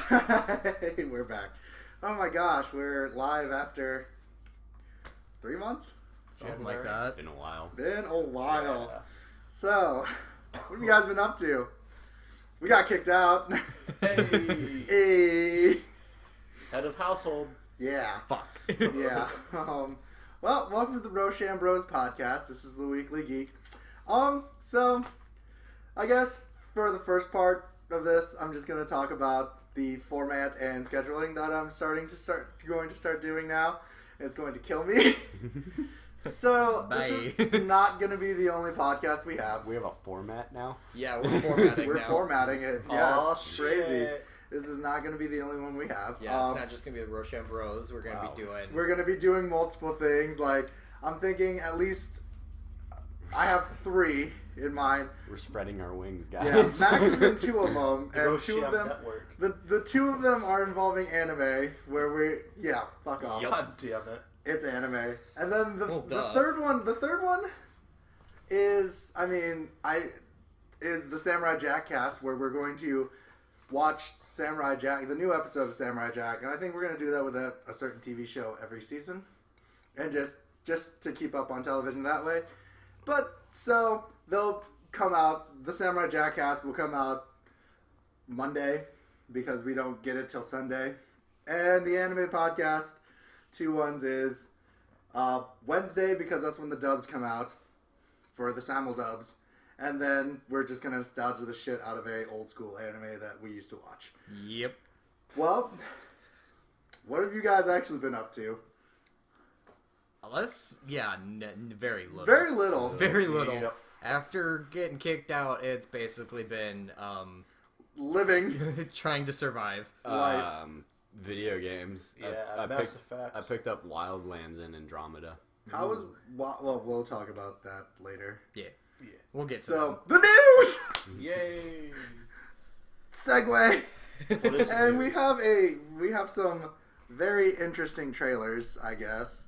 Hey, we're back. Oh my gosh, we're live after 3 months? Something like that. Been a while. Been a while. Yeah. So, what have you guys been up to? We got kicked out. Hey. Hey. Head of household. Yeah. Fuck. Yeah. Well, welcome to the Roshan Bros podcast. This is the Weekly Geek. So, I guess for the first part of this, I'm just going to talk about the format and scheduling that I'm going to start doing now. It's going to kill me. So, this is not going to be the only podcast we have. We have a format now? Yeah, we're formatting We're now. formatting it. Yeah, Oh, it's crazy. shit. This is not going to be the only one we have. Yeah, it's not just gonna be the Roshan Bros. We're gonna be doing. We're going to be doing multiple things. Like, I'm thinking at least I have 3 in mind. We're spreading our wings, Yeah, guys. Max is in 2 of them, The and Roshan 2 of them. Network. The 2 of them are involving anime, where fuck off. God damn it. It's anime, and then the duh. third one is the Samurai Jack cast, where we're going to watch Samurai Jack, the new episode of Samurai Jack, and I think we're going to do that with a certain TV show every season, and just to keep up on television that way. But so they'll come out. The Samurai Jack cast will come out Monday because we don't get it till Sunday, and the anime podcast. 2 ones is Wednesday because that's when the dubs come out for the Samul dubs, and then we're just gonna nostalgia the shit out of a old school anime that we used to watch. Yep. Well, what have you guys actually been up to? Very little. Very little. Very little. Yep. After getting kicked out, it's basically been Living. trying to survive. Life. Video games. Yeah, I Mass picked, Effect. I picked up Wildlands and Andromeda. How was? Well, we'll talk about that later. Yeah, Yeah. we'll get to So the news. Yay. Segue. What is And news? we have some very interesting trailers, I guess.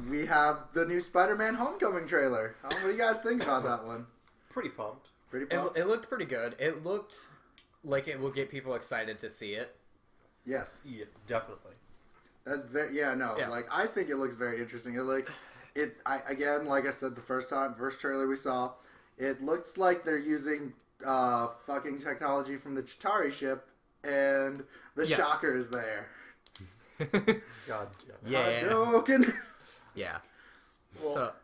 We have the new Spider-Man Homecoming trailer. What do you guys think about that one? Pretty pumped. Pretty them. pumped? It looked pretty good. It looked like it will get people excited to see it. Yes. Yeah, definitely. That's very Yeah. Like, I think it looks very interesting. Like I said, the first trailer we saw, it looks like they're using fucking technology from the Chitauri ship, and the Yeah. Shocker is there. God damn it. Yeah. I'm joking. Yeah. Well,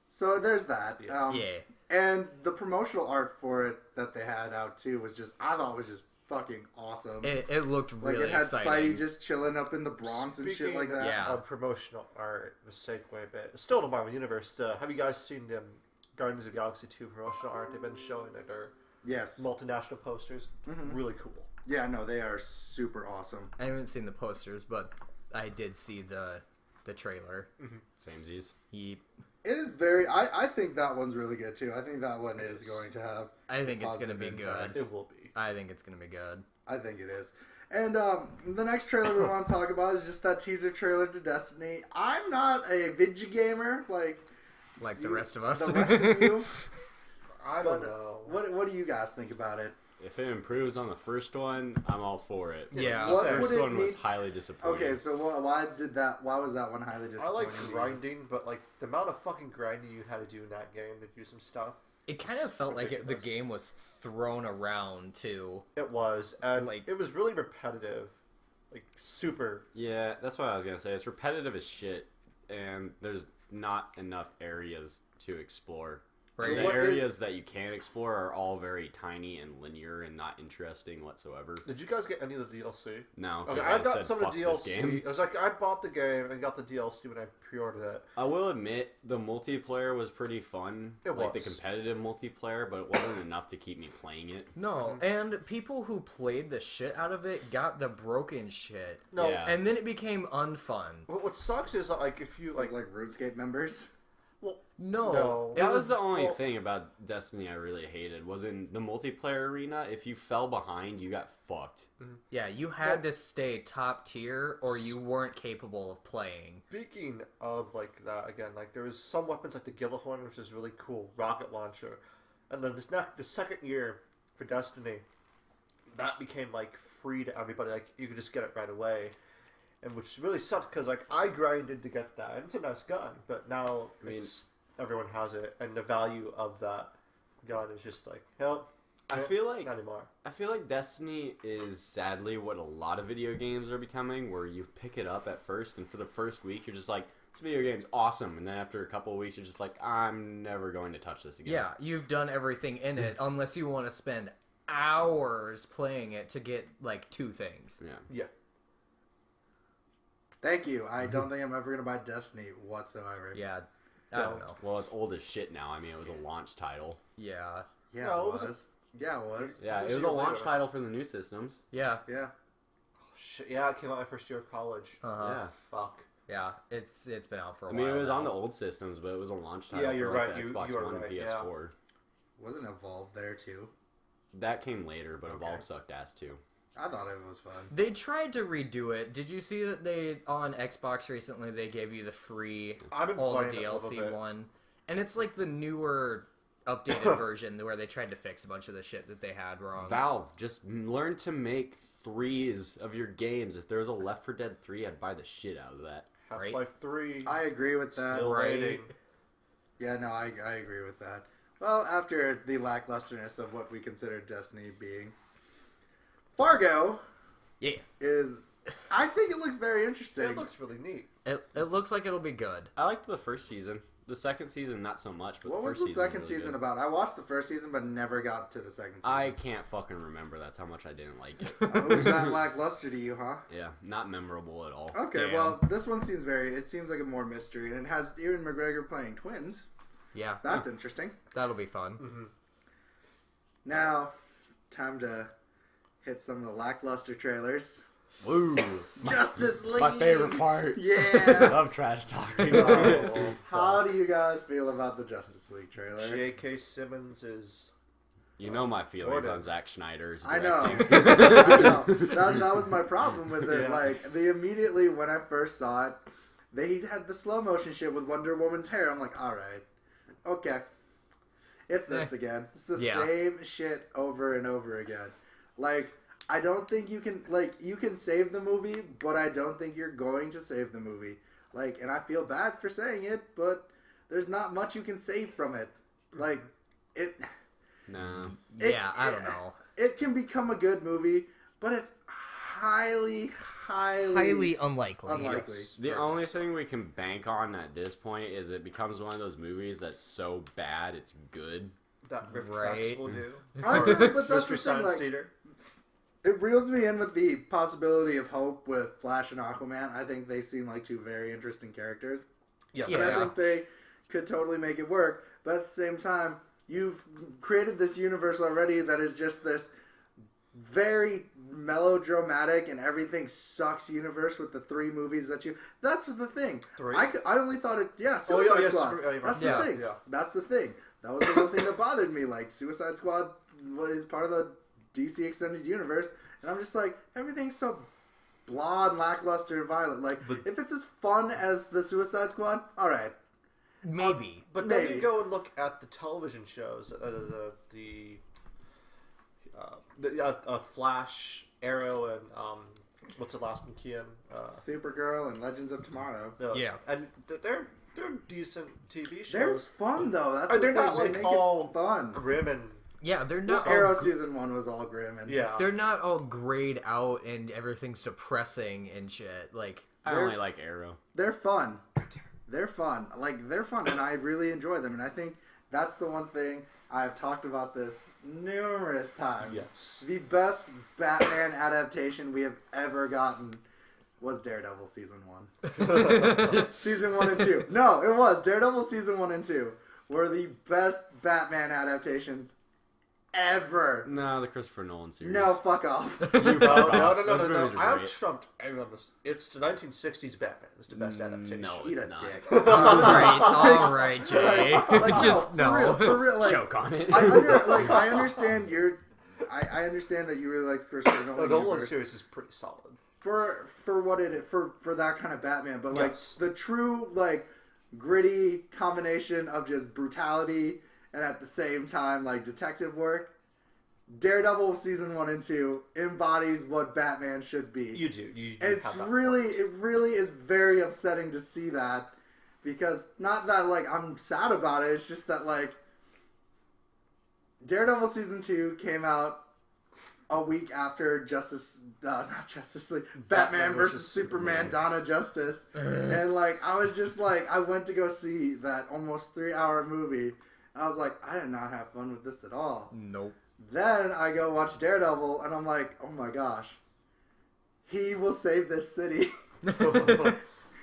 So there's that. Yeah. Yeah. And the promotional art for it that they had out too was I thought was just fucking awesome. It looked Like really it had exciting. Spidey just chilling up in the Bronx and shit Speaking like that. Yeah. of promotional art, the segue bit. It's still in the Marvel Universe. Have you guys seen the Guardians of the Galaxy 2 promotional art? They've been showing it. They're Yes. multinational posters. Mhm. Really cool. Yeah, no, they are super awesome. I haven't seen the posters, but I did see the trailer. Samesies. He, It is very. I think that one's really good too. I think that one is going to have. I think it's gonna positive be impact. good. It will be. I think it's gonna be good. I think it is. And the next trailer we want to talk about is just that teaser trailer to Destiny. I'm not a video gamer like The rest of us. The rest of you. I don't know. What do you guys think about it? If it improves on the first one, I'm all for it. Yeah. The What first would it one was need- highly disappointing. Okay, so why was that one highly disappointing? I like to you? grinding, but like the amount of fucking grinding you had to do in that game to do some stuff. It kind of felt like the Ridiculous. game was thrown around too. It was, and Like- it was really repetitive, like super. Yeah, that's what I was going to say. It's repetitive as shit, and there's not enough areas to explore. Right. The What areas that you can explore are all very tiny and linear and not interesting whatsoever. Did you guys get any of the DLC? No, Okay, because I I got said some fuck of the this DLC. game. I was like, I bought the game and got the DLC when I pre-ordered it. I will admit the multiplayer was pretty fun. It like the was. competitive multiplayer, but it wasn't enough to keep me playing it. No, and people who played the shit out of it got the broken shit. No, Yeah. And then it became unfun. what sucks is like if you So it's like RuneScape members. well, No. No. It That was the only well- thing about Destiny I really hated, was in the multiplayer arena, if you fell behind, you got fucked. Yeah, you had to stay top tier or you weren't capable of playing. speaking of like that again, like there was some weapons like the Gillahorn, which is really cool, rocket launcher, and then the second year for Destiny, that became like free to everybody. Like you could just get it right away, and which really sucked because like I grinded to get that, and it's a nice gun, but now everyone has it, and the value of that gun is just like hell. I feel like not anymore. I feel like Destiny is sadly what a lot of video games are becoming, where you pick it up at first, and for the first week you're just like, this video game's awesome, and then after a couple of weeks you're just like, I'm never going to touch this again. Yeah, you've done everything in it, unless you want to spend hours playing it to get like 2 things. Yeah. Thank you. I don't think I'm ever going to buy Destiny whatsoever. Yeah, I don't know. Well, it's old as shit now. I mean, it was a launch title. Yeah. Yeah, No, it was. Yeah, it was. Yeah, It it was was a a year launch later. title for the new systems. Yeah. Yeah. Shit, yeah, it came out my first year of college. Yeah. Fuck. Yeah, it's been out for a I while. mean, it was now. on the old systems, but it was a launch title Yeah, you're for like, right. the You Xbox are One and right, PS4. Wasn't Evolve there too? That came later, but Okay. Evolve sucked ass too. I thought it was fun. They tried to redo it. Did you see that they on Xbox recently? They gave you the free I've been all the playing it a little DLC bit. one, and it's like the newer, updated version where they tried to fix a bunch of the shit that they had wrong. Valve, just learn to make 3s of your games. If there was a Left 4 Dead 3, I'd buy the shit out of that. Right. Half-Life 3. I agree with that. Still Right. waiting. Yeah, no, I agree with that. Well, after the lacklusterness of what we consider Destiny being, Fargo Yeah, is. I think it looks very interesting. It looks really neat. it looks like it'll be good. I liked the first season. The second season, not so much. But What the was first the second was really season good. about? I watched the first season, but never got to the second season. I can't fucking remember. That's how much I didn't like it. Oh, was that lackluster to you, huh? Yeah, not memorable at all. Okay, Damn. well, this one seems it seems like a more mystery, and it has Ewan McGregor playing twins. Yeah, That's interesting. that'll be fun. Mm-hmm. Now, time to hit some of the lackluster trailers. Woo! Justice League! My favorite part. Yeah! Love trash talking. Oh, How do you guys feel about the Justice League trailer? J.K. Simmons is... You know my feelings Order. on Zack Snyder's I know. directing. I know. That was my problem with it. Yeah. Like, they immediately, when I first saw it, they had the slow motion shit with Wonder Woman's hair. I'm like, alright. Okay. It's this again. It's the Yeah. same shit over and over again. Like, I don't think you can save the movie, but I don't think you're going to save the movie. Like, and I feel bad for saying it, but there's not much you can save from it. Like, it... Nah. Yeah, I don't know. It can become a good movie, but it's highly Highly unlikely. The only thing we can bank on at this point is it becomes one of those movies that's so bad it's good. That Rift Right. Tracks will do. I Or agree, but that's Mystery the thing, Science like, Theater. it reels me in with the possibility of hope with Flash and Aquaman. I think they seem like 2 very interesting characters. Yes. And I Yeah. think they could totally make it work. But at the same time, you've created this universe already that is just this very melodramatic and everything sucks universe with the 3 movies that you... That's the thing. 3? I only thought it... Yeah, Oh, yeah, Suicide yes, Squad. you're right. That's Yeah. the thing. Yeah. That's the thing. That was the one thing that bothered me. Like, Suicide Squad was part of the DC Extended Universe, and I'm just like, everything's so blah and lackluster and violent. Like, if it's as fun as the Suicide Squad, alright. Maybe. But then Maybe. you go and look at the television shows, Flash, Arrow, and what's the last one, Kien? Supergirl and Legends of Tomorrow. Yeah. And they're decent TV shows. They're fun, though. That's They're the thing. not, They like, make all it fun. grim and Yeah, they're Well, not Arrow all Season 1 was all grim. And yeah. they're not all grayed out and everything's depressing and shit. Like, I They're- only like Arrow. They're fun. They're fun. Like, they're fun, and I really enjoy them. And I think that's the one thing I've talked about this numerous times. Yes. The best Batman adaptation we have ever gotten was Daredevil Season 1. Season 1 and 2. No, it was. Daredevil Season 1 and 2 were the best Batman adaptations ever. No, the Christopher Nolan series. No, fuck off. You No, fuck no, off. no, Those no, no. movies are I've great. trumped everyone on this. It's the 1960s Batman. It's the best adaptation. No, Eat it's a not. dick. all right, Jay. Like, Just no. For real, like, Choke on it. I understand I understand that you really like the Christopher The Nolan Nolan universe series is pretty solid. for what it is, for that kind of Batman, but like Yes. the true like gritty combination of just brutality and at the same time like detective work. Daredevil season 1 and 2 embodies what Batman should be. You do. You And have that it really is very upsetting to see that, because not that like I'm sad about it. It's just that like Daredevil season 2 came out a week after not Justice League, Batman versus Superman, Dawn of Justice, and like I was just like I went to go see that almost 3-hour movie, and I was like I did not have fun with this at all. Nope. Then I go watch Daredevil, and I'm like, oh my gosh, he will save this city. He's the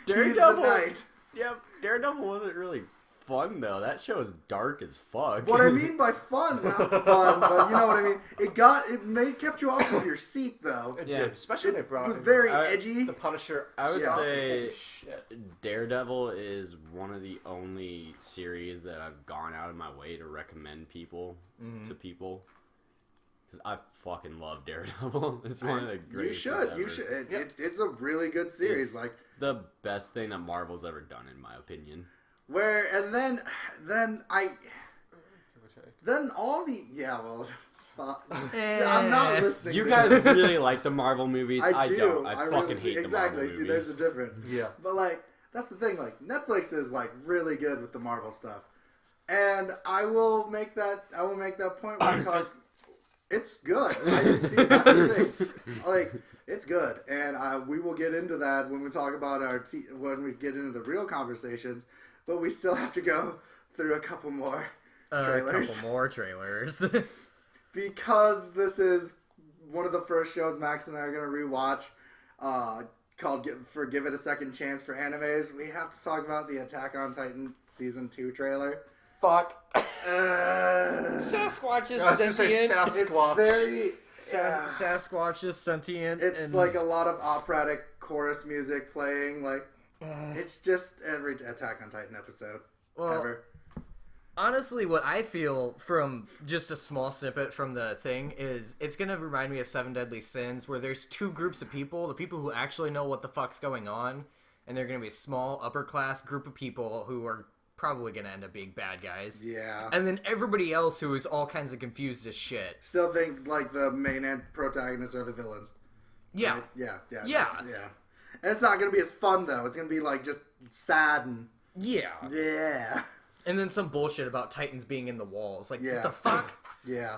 Daredevil. knight. Yeah, Daredevil wasn't really fun though. That show is dark as fuck. What I mean by fun, not fun, but you know what I mean. It kept you off of your seat though. It Yeah. did. Especially when they It brought was in very I- edgy. the Punisher. I would Yeah. say Holy shit. Daredevil is one of the only series that I've gone out of my way to recommend to people. Because I fucking love Daredevil. It's one of the greatest. You should. It's a really good series. It's like the best thing that Marvel's ever done, in my opinion. Then all the I'm not listening. You to guys this. really like the Marvel movies. I do. don't. I really fucking hate the Marvel exactly. movies. See, there's a difference. Yeah. But like that's the thing. Like Netflix is like really good with the Marvel stuff, and I will make that point when we talk. It's good. See, that's the thing. Like it's good, and we will get into that when we talk about when we get into the real conversations. But we still have to go through a couple more trailers. A couple more trailers. Because this is one of the first shows Max and I are going to rewatch, called Give It a Second Chance for Animes. We have to talk about the Attack on Titan Season 2 trailer. Fuck. Sasquatch is I was gonna say sentient. Sasquatch. It's very... Sasquatch is sentient. It's and like a lot of operatic chorus music playing. Like, it's just every Attack on Titan episode ever. Honestly, what I feel from just a small snippet from the thing is it's going to remind me of Seven Deadly Sins, where there's two groups of people, the people who actually know what the fuck's going on, and they're going to be a small, upper-class group of people who are probably going to end up being bad guys. Yeah. And then everybody else who is all kinds of confused as shit. Still think, like, the main protagonists are the villains. Yeah. Right? Yeah. Yeah. And it's not going to be as fun, though. It's going to be, like, just sad and... Yeah. Yeah. And then some bullshit about Titans being in the walls. Like, Yeah. what the fuck? Yeah.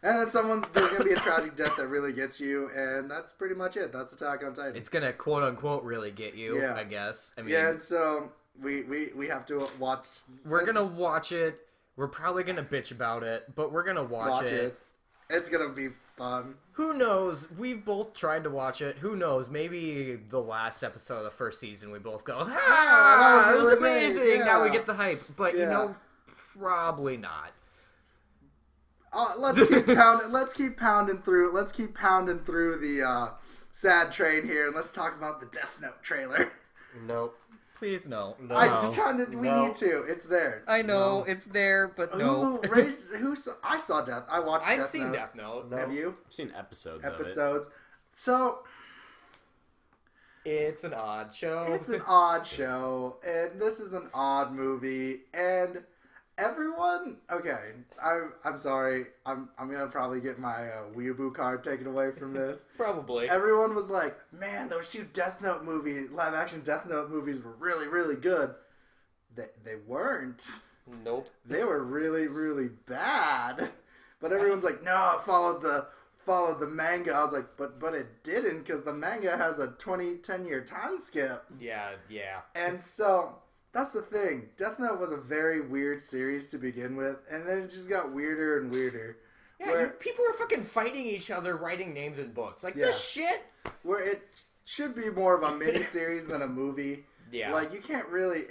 And then there's going to be a tragic death that really gets you, and that's pretty much it. That's Attack on Titan. It's going to quote-unquote really get you, Yeah. I guess. I mean, yeah, and so we have to watch... we're going to watch it. We're probably going to bitch about it, but we're going to watch it. It's going to be fun. Who knows? We've both tried to watch it. Who knows? Maybe the last episode of the first season we both go, that it was was really amazing. great, Now we yeah. get the hype. But, you Yeah. know, probably not. Let's keep pounding through the sad train here, and let's talk about the Death Note trailer. Nope. Please, no. No. We need to. It's there. I know, it's there, but no. I saw Death. I watched. I've Death seen Note. Death Note. No. Have you? I've seen episodes of it. Episodes. So It's an odd show. it's an odd show, and this is an odd movie, and everyone. Okay, I'm sorry. I'm gonna probably get my Weeaboo card taken away from this. Probably. Everyone was like, "Man, those two live action Death Note movies were really, really good." They weren't. Nope. They were really, really bad. But everyone's like, "No, it followed the manga." I was like, "But it didn't, because the manga has a 10-year time skip." Yeah. And so that's the thing. Death Note was a very weird series to begin with, and then it just got weirder and weirder. Yeah, people are fucking fighting each other writing names in books. Like, Yeah. this shit? Where it should be more of a mini-series than a movie. Yeah. Like, you can't really...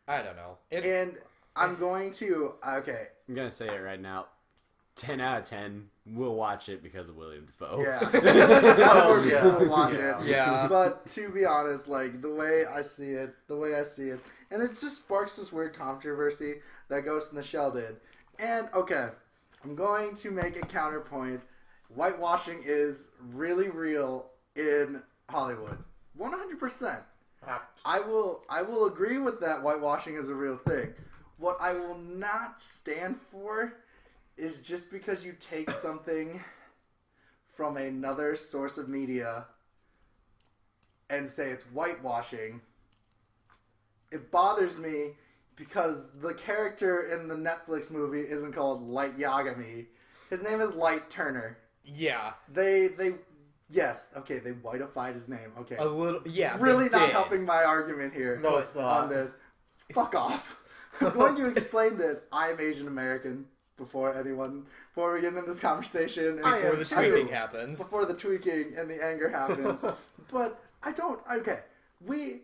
I don't know. And I'm going to... Okay. I'm gonna say it right now. 10 out of 10. We'll watch it because of William Dafoe. Yeah. That's where yeah. people will watch Yeah. it. Yeah. But to be honest, like, the way I see it, and it just sparks this weird controversy that Ghost in the Shell did. And, okay, I'm going to make a counterpoint. Whitewashing is really real in Hollywood. 100%. I will agree with that. Whitewashing is a real thing. What I will not stand for is just because you take something from another source of media and say it's whitewashing, it bothers me because the character in the Netflix movie isn't called Light Yagami. His name is Light Turner. Yeah. Yes, okay, they whiteified his name. Okay. A little, yeah. Really they not did. helping my argument here. No, it's not. On this. Fuck off. I'm going to explain this. I am Asian American before we get into this conversation. Before the tweaking happens. Before the tweaking and the anger happens. But okay. We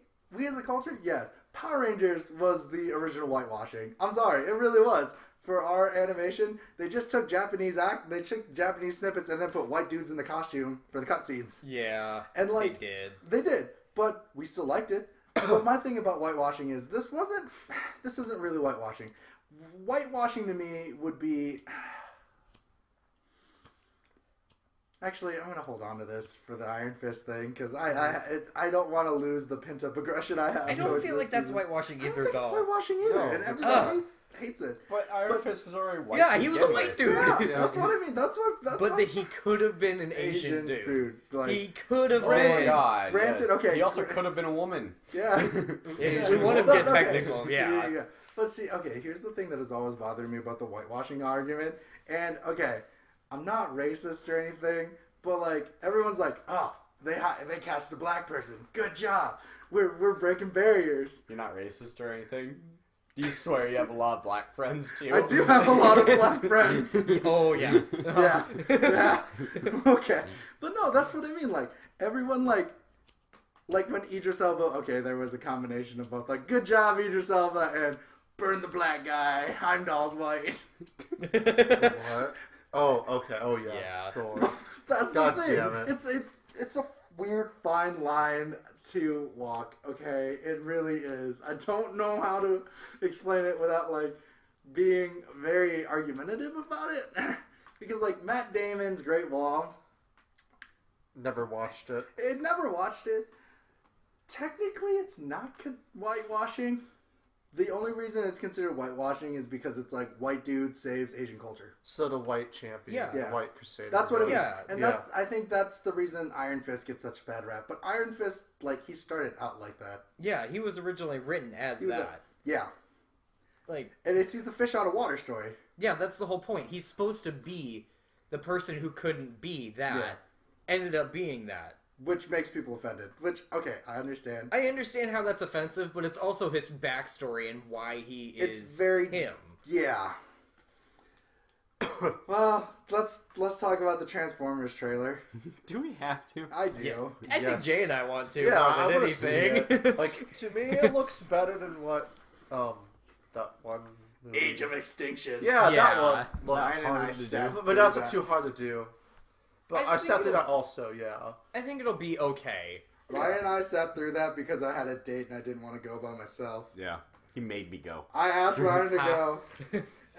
as a culture, yes. Power Rangers was the original whitewashing. I'm sorry, it really was. For our animation, they just took Japanese snippets and then put white dudes in the costume for the cutscenes. Yeah, and like they did, but we still liked it. But my thing about whitewashing is this isn't really whitewashing. Whitewashing to me would be. Actually, I'm gonna hold on to this for the Iron Fist thing because I don't want to lose the pent up aggression I have. I don't feel like that's whitewashing either, I don't think though. it's whitewashing either, No, and everybody hates it. But Iron Fist is already white. Yeah, to he was a begin white with. dude. Yeah, that's what I mean. That's But he could have been an Asian dude. food. Like, He could have Oh been. my god. Granted, yes. okay. He also could have been a woman. yeah. If we want to get technical, yeah. But see, okay, here's the thing that has always bothered me about the whitewashing argument. And okay, I'm not racist or anything, but like everyone's like, oh, they cast a black person. Good job. We're breaking barriers. You're not racist or anything. Do you swear you have a lot of black friends too? I do have a lot of black friends. Oh, yeah. Yeah. Okay. But no, that's what I mean. Like, everyone, like when Idris Elba, okay, there was a combination of both. Like, good job, Idris Elba, and burn the black guy. Heimdall's white. What? Oh, okay. Oh, yeah. Yeah. Cool. That's God the thing. damn it. It's a weird fine line to walk, okay? It really is. I don't know how to explain it without, like, being very argumentative about it. Because, like, Matt Damon's Great Wall, Never watched it. never watched it. Technically, it's not whitewashing. The only reason it's considered whitewashing is because it's like white dude saves Asian culture. So the white champion, Yeah. the Yeah. white crusader. That's what I mean. Yeah. And I think that's the reason Iron Fist gets such a bad rap. But Iron Fist, like, he started out like that. Yeah, he was originally written as He was that. Yeah. Like, And he's the fish out of water story. yeah, that's the whole point. He's supposed to be the person who couldn't be that. Yeah. Ended up being that. Which makes people offended. Which, okay, I understand. I understand how that's offensive, but it's also his backstory and why he is It's very- him. Yeah. Well, let's talk about the Transformers trailer. Do we have to? I do. Yeah. I think Yes. Jay and I want to Yeah, I more than wanna see anything. Like, to me, it looks better than what, that one movie. Age of Extinction. Yeah, Yeah. that one. Well, Ryan and I hard to do. sat but through that's that. too hard to do. But I I think sat through it'll- that also, yeah. I think it'll be okay. Ryan and I sat through that because I had a date and I didn't want to go by myself. Yeah. He made me go. I asked Ryan to go,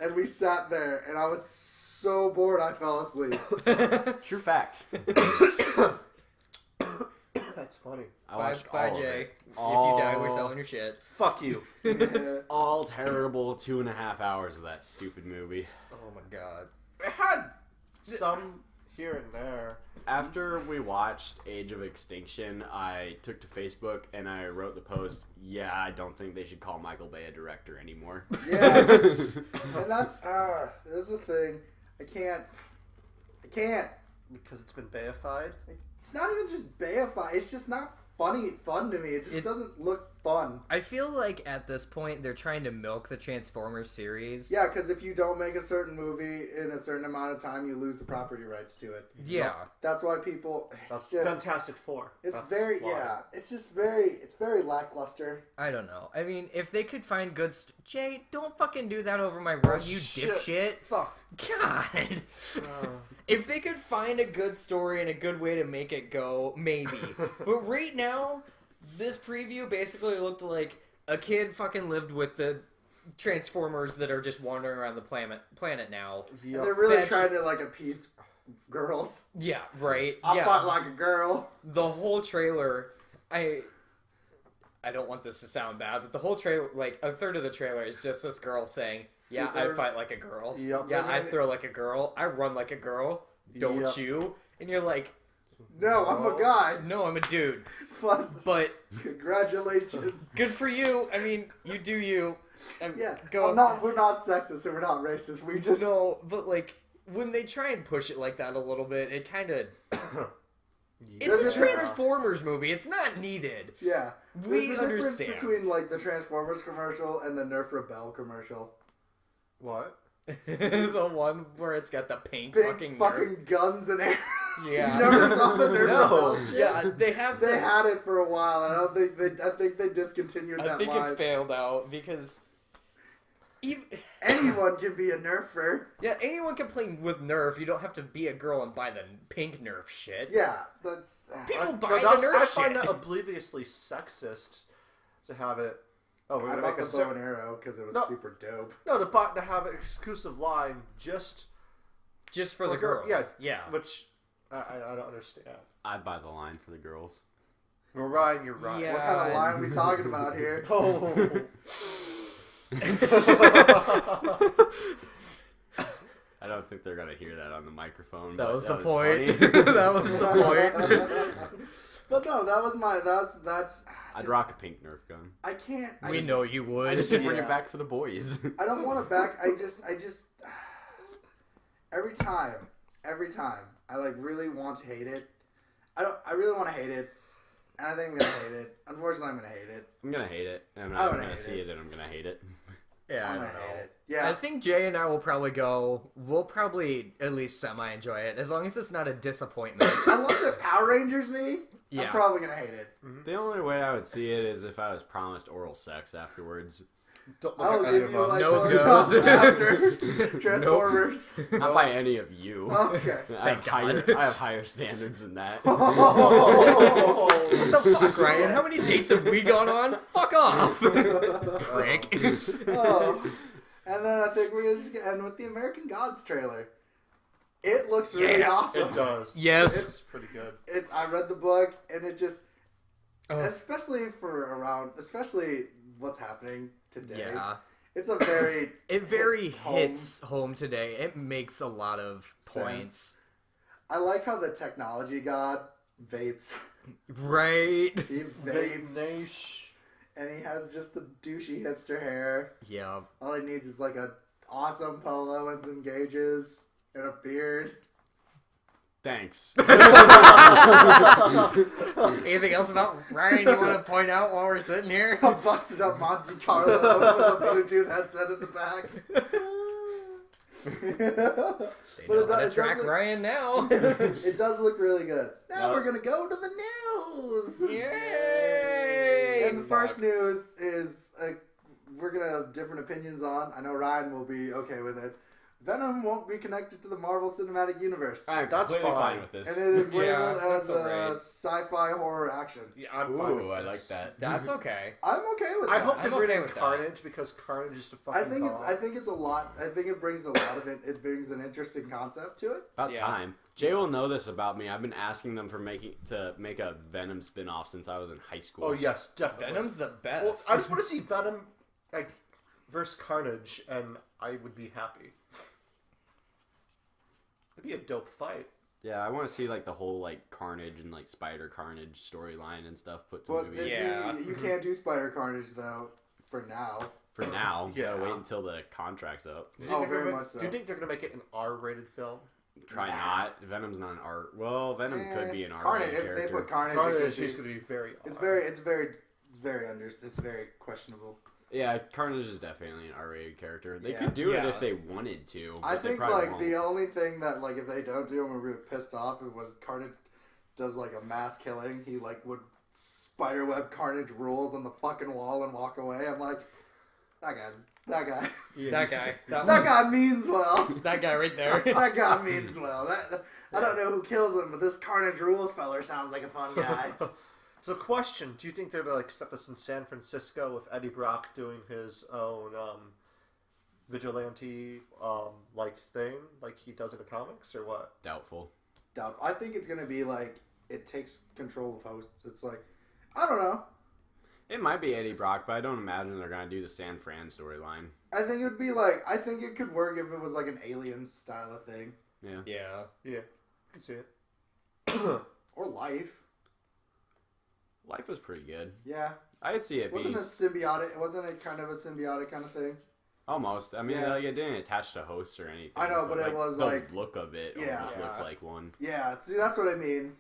and we sat there, and I was so bored I fell asleep. True fact. That's funny. I Bye, watched bye all of Jay. it. If you die, we're selling your shit. Fuck you. Yeah. All terrible 2.5 hours of that stupid movie. Oh my god. It had some here and there. After we watched Age of Extinction, I took to Facebook and I wrote the post, yeah, I don't think they should call Michael Bay a director anymore. Yeah. And that's, there's the thing. I can't. Because it's been Bayified. It's not even just Bayified. It's just not fun to me. It just doesn't look fun. I feel like at this point they're trying to milk the Transformers series. Yeah, because if you don't make a certain movie in a certain amount of time, you lose the property rights to it. Yeah. That's why people. That's It's just. Fantastic Four. It's That's very why. yeah. It's just very. It's very lackluster. I don't know. I mean, if they could find good... Jay, don't fucking do that over my rug, you shit. dipshit. Fuck. God. If they could find a good story and a good way to make it go, maybe. But right now, this preview basically looked like a kid fucking lived with the Transformers that are just wandering around the planet now. Yep. And they're really That's- trying to like appease girls. Yeah, right? I Yeah. fought like a girl. The whole trailer, I I don't want this to sound bad, but the whole trailer, like a third of the trailer, is just this girl saying, "Yeah, I fight like a girl. Yep. Yeah, I throw like a girl. I run like a girl. Don't Yep. you?" And you're like, No, I'm a guy. "No, I'm a dude." Fun. But Congratulations. good for you. I mean, you do you. Yeah. Go. We're not sexist and we're not racist. We just. No, but like when they try and push it like that a little bit, it kind of. There's It's a a Transformers movie. It's not needed. Yeah. We There's a difference understand. between like the Transformers commercial and the Nerf Rebel commercial. What? The one where it's got the pink Big fucking fucking guns and arrows. Yeah. You never saw the Nerf No. Rebel shit? Yeah, they have. They had it for a while. And I think they discontinued I that think line. it failed out because. Anyone can be a Nerfer. Yeah, anyone can play with Nerf. You don't have to be a girl and buy the pink Nerf shit. Yeah, that's. People buy No, the that's- Nerf I shit. find that obliviously sexist to have it. Oh, we're I gonna bought make a the bow and arrow because it was No. super dope. no to have an exclusive line just Just for the girl- girls. yeah, Yeah. which I don't understand. I'd buy the line for the girls. Well, Ryan, you're right. Yeah. What kind of line are we talking about here? Oh. I don't think they're gonna hear that on the microphone. That but was the funny. point. That was the point. But no, that was my. That's. I'd just- rock a pink Nerf gun. I can't. We know you would. I just didn't bring Yeah. it back for the boys. I don't want to back. I just. Every time, I like really want to hate it. I really want to hate it, and I think I'm gonna hate it. Unfortunately, I'm gonna hate it. I'm gonna hate it. And I'm I'm gonna gonna hate see it. it, and I'm gonna hate it. Yeah, I I'm don't gonna know. hate it. Yeah. I think Jay and I will probably go. We'll probably at least semi-enjoy it, as long as it's not a disappointment. Unless it Power Rangers me, I'm Yeah. probably gonna hate it. The only way I would see it is if I was promised oral sex afterwards. Don't look I'll at any give of you us. like Nose blowjobs goes. after Transformers. Not by any of you. Okay. I have Thank God. higher standards than that. What the fuck, Ryan? How many dates have we gone on? Fuck off! Prick. Oh. And then I think we're just gonna end with the American Gods trailer. It looks really Yeah, awesome. It does. Yes. It's pretty good. I read the book and it just, Oh. especially what's happening today. Yeah. It's a very. It very home. hits home today. It makes a lot of points. I like how the technology god vapes. Right? He vapes. Niche. And he has just the douchey hipster hair. Yeah. All he needs is like a awesome polo and some gauges and a beard. Thanks. Anything else about Ryan you want to point out while we're sitting here? A busted up Monte Carlo with a Bluetooth headset in the back. They But know it how to does track look- Ryan now. It does look really good. Now Yep. we're gonna go to the news. Yay! And the first news is we're gonna have different opinions on. I know Ryan will be okay with it. Venom won't be connected to the Marvel Cinematic Universe, I'm That's completely fine. fine with this. and it is labeled Yeah, as that's a alright. sci-fi horror action. Yeah, I'm fine with Ooh, I this. like that. That's okay. I'm okay with I that. hope they I'm bring okay in with that. Carnage because Carnage is the fucking I think bomb. it's a lot. I think it brings a lot of it. It brings an interesting concept to it. About Yeah. time. Jay will know this about me. I've been asking them to make a Venom spin-off since I was in high school. Oh yes, definitely. Venom's the Well, best. I just want to see Venom like versus Carnage, and I would be happy. It'd be a dope fight. Yeah, I want to see like the whole like Carnage and like Spider Carnage storyline and stuff put to But movies. Yeah. you can't do Spider Carnage though for now. For now, Yeah. gotta wait until the contract's up. Do you think Oh, they're very gonna much so. Do you think they're gonna make it an R-rated film? Try not. Venom's not an R. Well, Venom could be an R Carnage. rated If they character. put Carnage, Carnage it is could going to be very. it's R. it's very questionable. Yeah, Carnage is definitely an R rated character. They Yeah. could do it Yeah. if they wanted to. I but they think probably like won't. the only thing that like if they don't do, I'm really pissed off. It was Carnage does like a mass killing. He like would spiderweb Carnage rules on the fucking wall and walk away. I'm like, that guy. Yeah. That guy. That guy means well. That guy right there. That guy means well. I don't know who kills him, but this Carnage Rules feller sounds like a fun guy. So, question: do you think they're gonna like set this in San Francisco with Eddie Brock doing his own vigilante like thing, like he does in the comics, or what? Doubtful. I think it's gonna be like it takes control of hosts. It's like I don't know. It might be Eddie Brock, but I don't imagine they're gonna do the San Fran storyline. I think it would be like, I think it could work if it was like an Aliens style of thing. Yeah. Yeah. Yeah, I can see it. Or Life. Life was pretty good. Yeah. I'd see it Wasn't be a symbiotic, wasn't it kind of a symbiotic kind of thing? almost. I mean, Yeah. like, it didn't attach to hosts or anything. I know, but it was the like- look of it Yeah. almost Yeah. looked like one. Yeah, see, that's what I mean.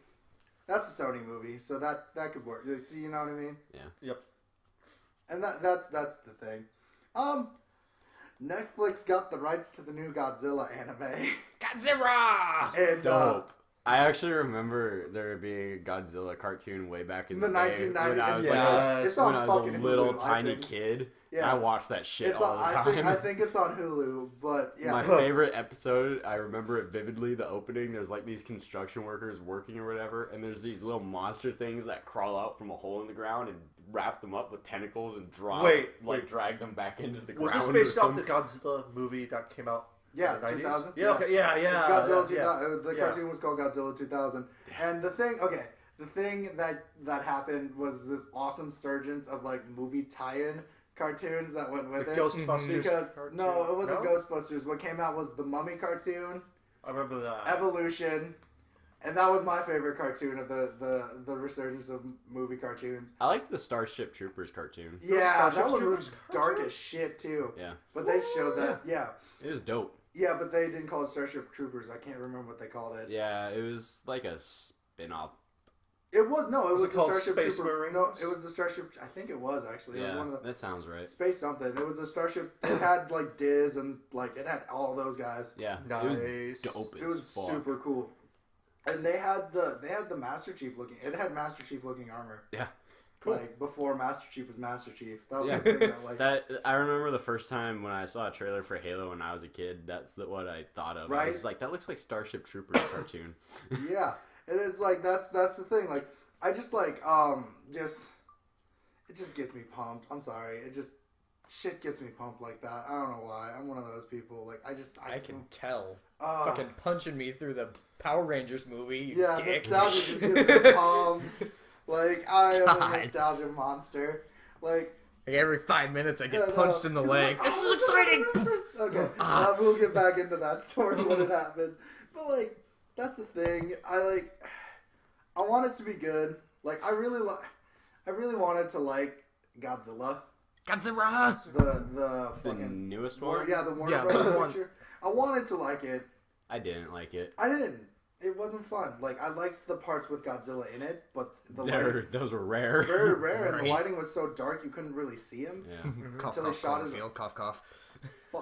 That's a Sony movie, so that could work. You see, you know what I mean? Yeah. Yep. And that's the thing. Netflix got the rights to the new Godzilla anime. Godzilla! And Dope. I actually remember there being a Godzilla cartoon way back in the the day 1990s. when I was yeah, like it's on when I was fucking a little Hulu, tiny I think. kid. Yeah, I watched that shit it's all on, the time. I think it's on Hulu, but yeah. My favorite episode, I remember it vividly, the opening, there's like these construction workers working or whatever, and there's these little monster things that crawl out from a hole in the ground and wrap them up with tentacles and Wait. drag them back into the Was ground. this based or off the something. Godzilla movie that came out? Yeah, in the 90s? 2000. Yeah, okay, yeah. It's Godzilla yeah. 2000. The cartoon was called Godzilla 2000. And the thing that happened was this awesome surgence of like movie tie-in cartoons that went with The it. Ghostbusters Because cartoon. no, it wasn't No? Ghostbusters. What came out was the Mummy cartoon, I remember that. Evolution, and that was my favorite cartoon of the resurgence of movie cartoons. I liked the Starship Troopers cartoon. Yeah, Starship that one Troopers was dark cartoon? as shit too. Yeah. But they showed that. Yeah. It was dope. Yeah, but they didn't call it Starship Troopers. I can't remember what they called it. Yeah, it was like a spin-off. It was it Was was it the called Starship Space Trooper. Marines? No, it was the Starship. I think it was actually. It was Yeah, one of the that sounds right. Space something. It was a Starship. It had like Diz and like it had all those guys. Yeah, Nice. it was dope. It was fuck. super cool. And they had the Master Chief looking. It had Master Chief looking armor. Yeah. Cool. Like before Master Chief was Master Chief. That was Yeah. the thing that like. That I remember the first time when I saw a trailer for Halo when I was a kid. That's what I thought of. I Right? was like, that looks like Starship Troopers cartoon. Yeah, and it's like that's the thing. Like I just like it just gets me pumped. I'm sorry. It just shit gets me pumped like that. I don't know why. I'm one of those people. Like I can tell. uh, Fucking punching me through the Power Rangers movie, you yeah, dick. nostalgia just gets me pumped. Like I am a God. nostalgia monster. Like Like every 5 minutes I get yeah, punched no, in the 'cause I'm leg. like, This oh, is exciting! that's a reference. Okay, Ah. we'll get back into that story when it happens. But like, that's the thing. I want it to be good. Like, I really wanted to like Godzilla, Godzilla! the The fucking newest Warner, one? yeah, the Warner Yeah, the Brothers one. picture. I wanted to like it. I didn't like it. I didn't. It wasn't fun. Like, I liked the parts with Godzilla in it, but the lighting Those were rare. very rare, and the Right. lighting was so dark you couldn't really see him. Yeah. Cough, Until he cough, shot his- Cloverfield, cough, cough.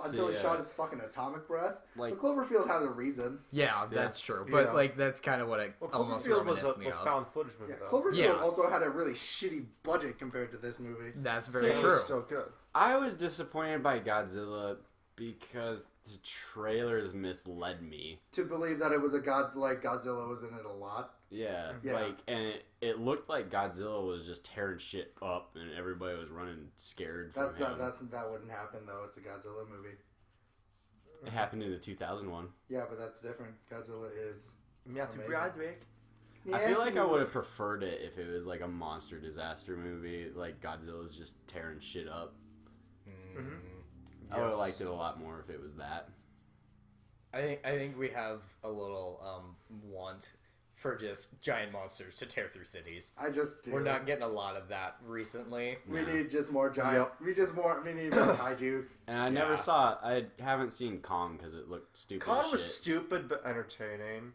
Until he See, shot his fucking atomic breath. Like, But Cloverfield had a reason. Yeah, that's true. But, Yeah. like, that's kind of what it Well, almost Cloverfield was reminisced a me of. found footage movie, Yeah, though. Cloverfield Yeah. also had a really shitty budget compared to this movie. That's See, very It true. was still good. I was disappointed by Godzilla because the trailers misled me. To believe that it was Godzilla was in it a lot. Yeah, Yeah. like, and it looked like Godzilla was just tearing shit up, and everybody was running scared from him. That wouldn't happen though. It's a Godzilla movie. It happened in the 2001. Yeah, but that's different. Godzilla is. Matthew Amazing. Broderick. I feel like I would have preferred it if it was like a monster disaster movie, like Godzilla's just tearing shit up. Mm. I would have liked it a lot more if it was that. I think we have a little want for just giant monsters to tear through cities. I just do. We're not getting a lot of that recently. We No. need just more giant. Yep. We need more kaijus. And I Yeah. never saw. I haven't seen Kong because it looked stupid. Kong as was shit. stupid but entertaining.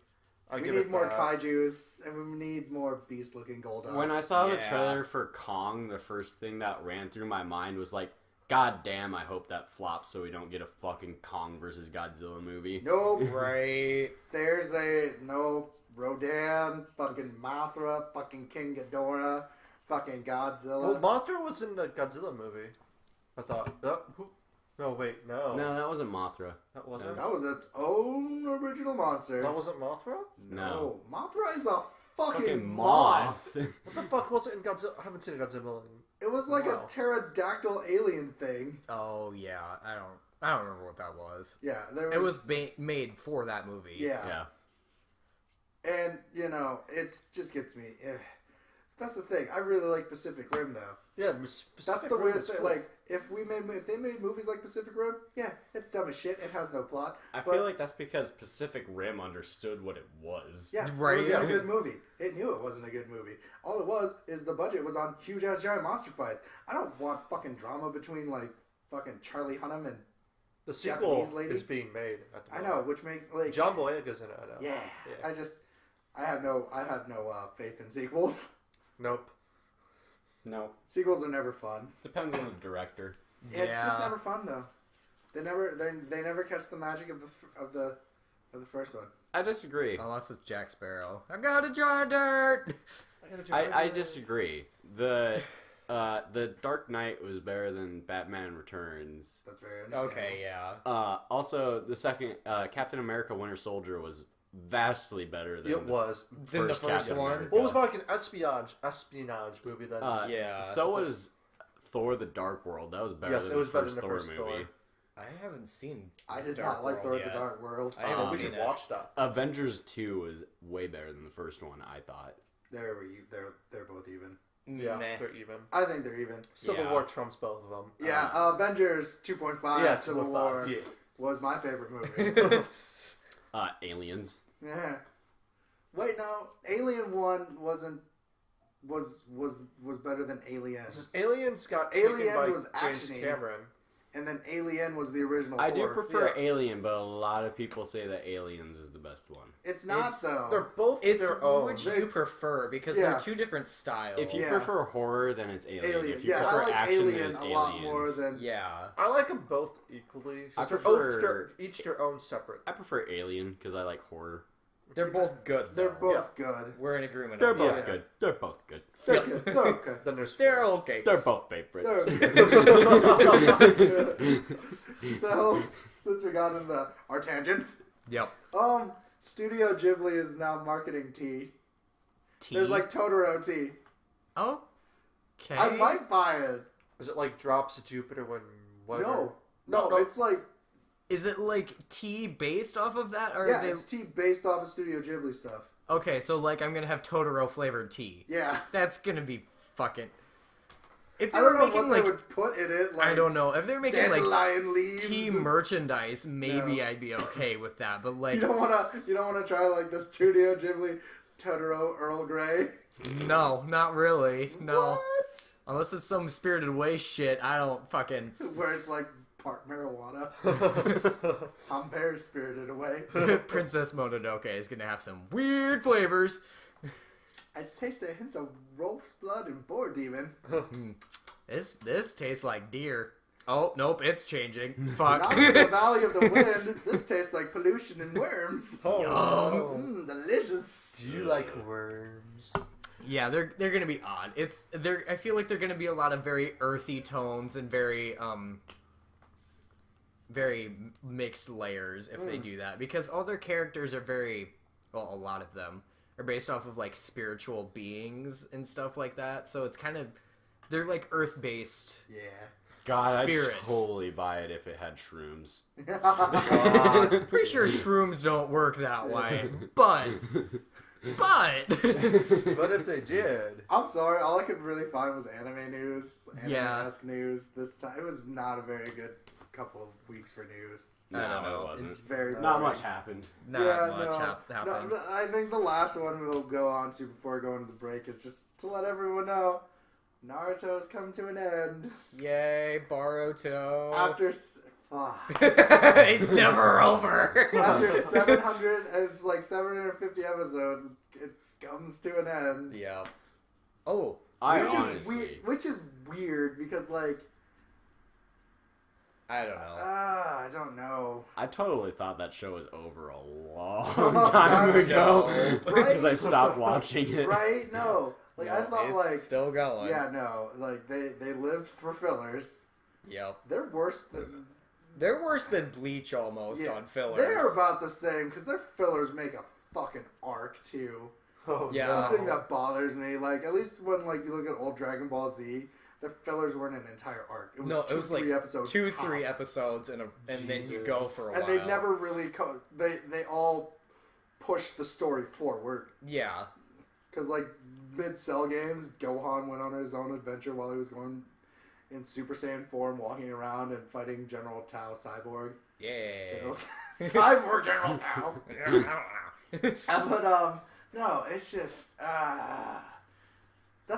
We need more kaijus, and we need more beast-looking gold eyes. When I saw the Yeah. trailer for Kong, the first thing that ran through my mind was like, God damn, I hope that flops so we don't get a fucking Kong versus Godzilla movie. Nope. Right. There's no Rodan, fucking Mothra, fucking King Ghidorah, fucking Godzilla. Well, Mothra was in the Godzilla movie. I thought. No, wait, no. No, that wasn't Mothra. That wasn't. That was its own original monster. That wasn't Mothra? No. Mothra is a fucking Fucking moth. moth. What the fuck was it in Godzilla? I haven't seen Godzilla in... It was like Wow. a pterodactyl alien thing. Oh yeah, I don't remember what that was. Yeah, there was. It was made for that movie. Yeah. Yeah. And, it's just gets me. That's the thing. I really like Pacific Rim though. Yeah, That's the weird thing. Like, if they made movies like Pacific Rim, yeah, it's dumb as shit. It has no plot. I feel like that's because Pacific Rim understood what it was. Yeah, right. It wasn't a good movie. It knew it wasn't a good movie. All it was is the budget was on huge ass giant monster fights. I don't want fucking drama between like fucking Charlie Hunnam and the sequel Japanese lady. is being made. At the I moment. know, which makes like John Boyega's in it. I know. Yeah. I have no faith in sequels. Nope. No. Sequels are never fun. Depends on the director. Yeah. It's just never fun though. They never catch the magic of the first one. I disagree. Unless it's Jack Sparrow. I got a jar of dirt. I disagree. The Dark Knight was better than Batman Returns. That's very understandable. Okay, yeah. Also, the second Captain America Winter Soldier was vastly better than It was. Than the first Captain one? America. What was more like an espionage movie then? Yeah. So was Thor: The Dark World. That was better Yes, than it was the better first than the Thor first movie. Thor. I haven't seen. I did Dark not like World Thor: The yet. Dark World. I haven't we seen could it. watch that. Avengers 2 was way better than the first one, I thought. They're both even. Yeah, Meh. they're even. I think they're even. Civil Yeah. War trumps both of them. Yeah, Avengers 2.5 Yeah, Civil 2.5, War yeah. was my favorite movie. Aliens. Yeah. Wait, no. Alien 1 was better than Aliens. Aliens got Alien taken by was James action-y. Cameron. And then Alien was the original I do horror. prefer Yeah. Alien, but a lot of people say that Aliens is the best one. It's not It's- though. They're both It's their own. which you It's- prefer because yeah. they're two different styles. If you Yeah. prefer horror, then it's Alien. Alien. If you Yeah, I prefer like action, then Alien it's a Aliens. lot more than... Yeah. I like them both equally. I They're prefer- each their own separate. I prefer Alien because I like horror. They're both good. They're though. both good. We're in agreement. They're on both that. good. They're both good. They're Yep. good. They're okay. Then there's They're okay. They're both favorites. So, since we got into our tangents, Yep. Studio Ghibli is now marketing tea. Tea. There's like Totoro tea. Okay. I might buy it. Is it like Drops of Jupiter when whatever? No, No. it's like Is it like tea based off of that, or yeah, are they? it's tea based off of Studio Ghibli stuff. Okay, so like I'm gonna have Totoro flavored tea. Yeah, That's gonna be fucking. If I they don't were know making what like, they would put in it. Like I don't know if they're making like dandelion leaves. tea and- merchandise, maybe No. I'd be okay with that. But like, You don't wanna try like the Studio Ghibli Totoro Earl Grey. no, not really. No, What? unless it's some Spirited Away shit. I don't fucking. Where it's like part marijuana. I'm very spirited away. Princess Mononoke is gonna have some weird flavors. I taste the hints of Rolf blood and boar demon. This tastes like deer. Oh nope, it's changing. Fuck. Not in the Valley of the Wind. This tastes like pollution and worms. Oh, no. Delicious. Do you like worms? Yeah, they're gonna be odd. I feel like they're gonna be a lot of very earthy tones and very mixed layers if they do that, because all their characters are a lot of them are based off of like spiritual beings and stuff like that. So it's kind of they're like earth based. Yeah. God, Spirits. I'd totally buy it if it had shrooms. Pretty sure shrooms don't work that way, but But if they did, I'm sorry. All I could really find was anime news, Yeah. anime-esque news. This time it was not a very good couple of weeks for news. No, I don't know. it wasn't. It's very Not boring. much happened. not much happened. No, I think the last one we'll go on to before going to the break is just to let everyone know Naruto is coming to an end Yay, Boruto. after. It's never over. After 700, it's like 750 episodes, it comes to an end. Yeah. Oh. Which is weird because, like, I don't know. I don't know. I totally thought that show was over a long Long time time ago ago. because I Right? stopped watching it. Right? No. Like, I thought, it's like, still going. yeah, no. Like, they lived for fillers. Yep. They're worse than. They're worse than Bleach almost Yeah, on fillers. They're about the same because their fillers make a fucking arc, too. oh, Yeah. no. Something that bothers me. Like, at least when, like, you look at old Dragon Ball Z, the fillers weren't an entire arc. It was no, it was like 3 episodes. 2-3 tops. episodes and then you Jesus. go for a while. And they never really they all push the story forward Yeah. Because, like, mid-Cell games, Gohan went on his own adventure while he was going in Super Saiyan form, walking around and fighting General Tao Cyborg. Yeah. Cyborg General Tao. But, no, it's just, that's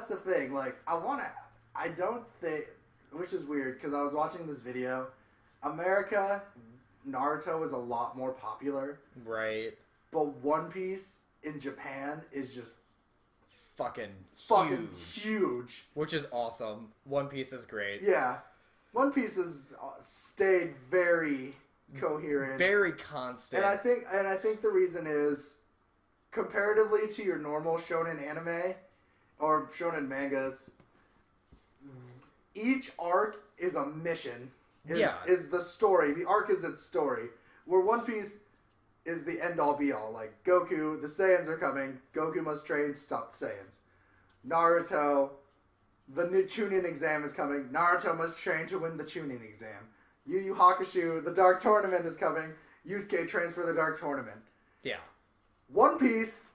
the thing. Like, I don't think, which is weird, because I was watching this video. America, Naruto is a lot more popular. Right. But One Piece in Japan is just fucking huge. Which is awesome. One Piece is great. Yeah. One Piece has stayed very coherent. Very constant. And I think the reason is, comparatively to your normal shonen anime or shonen mangas, each arc is a mission. Is the story. The arc is its story. Where One Piece is the end-all be-all. Like, Goku, the Saiyans are coming. Goku must train to stop the Saiyans. Naruto, the new Chunin exam is coming. Naruto must train to win the Chunin exam. Yu Yu Hakusho, the Dark Tournament is coming. Yusuke trains for the Dark Tournament. Yeah. One Piece,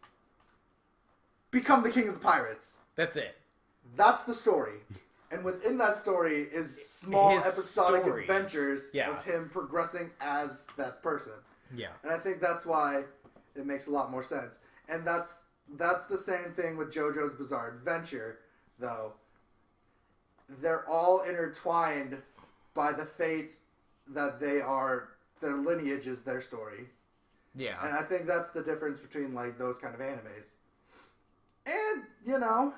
become the king of the pirates. That's it. That's the story. And within that story is small His episodic stories. adventures Yeah. of him progressing as that person. Yeah. And I think that's why it makes a lot more sense. And that's the same thing with JoJo's Bizarre Adventure, though. They're all intertwined by the fate that their lineage is their story. Yeah. And I think that's the difference between, like, those kind of animes. And, you know,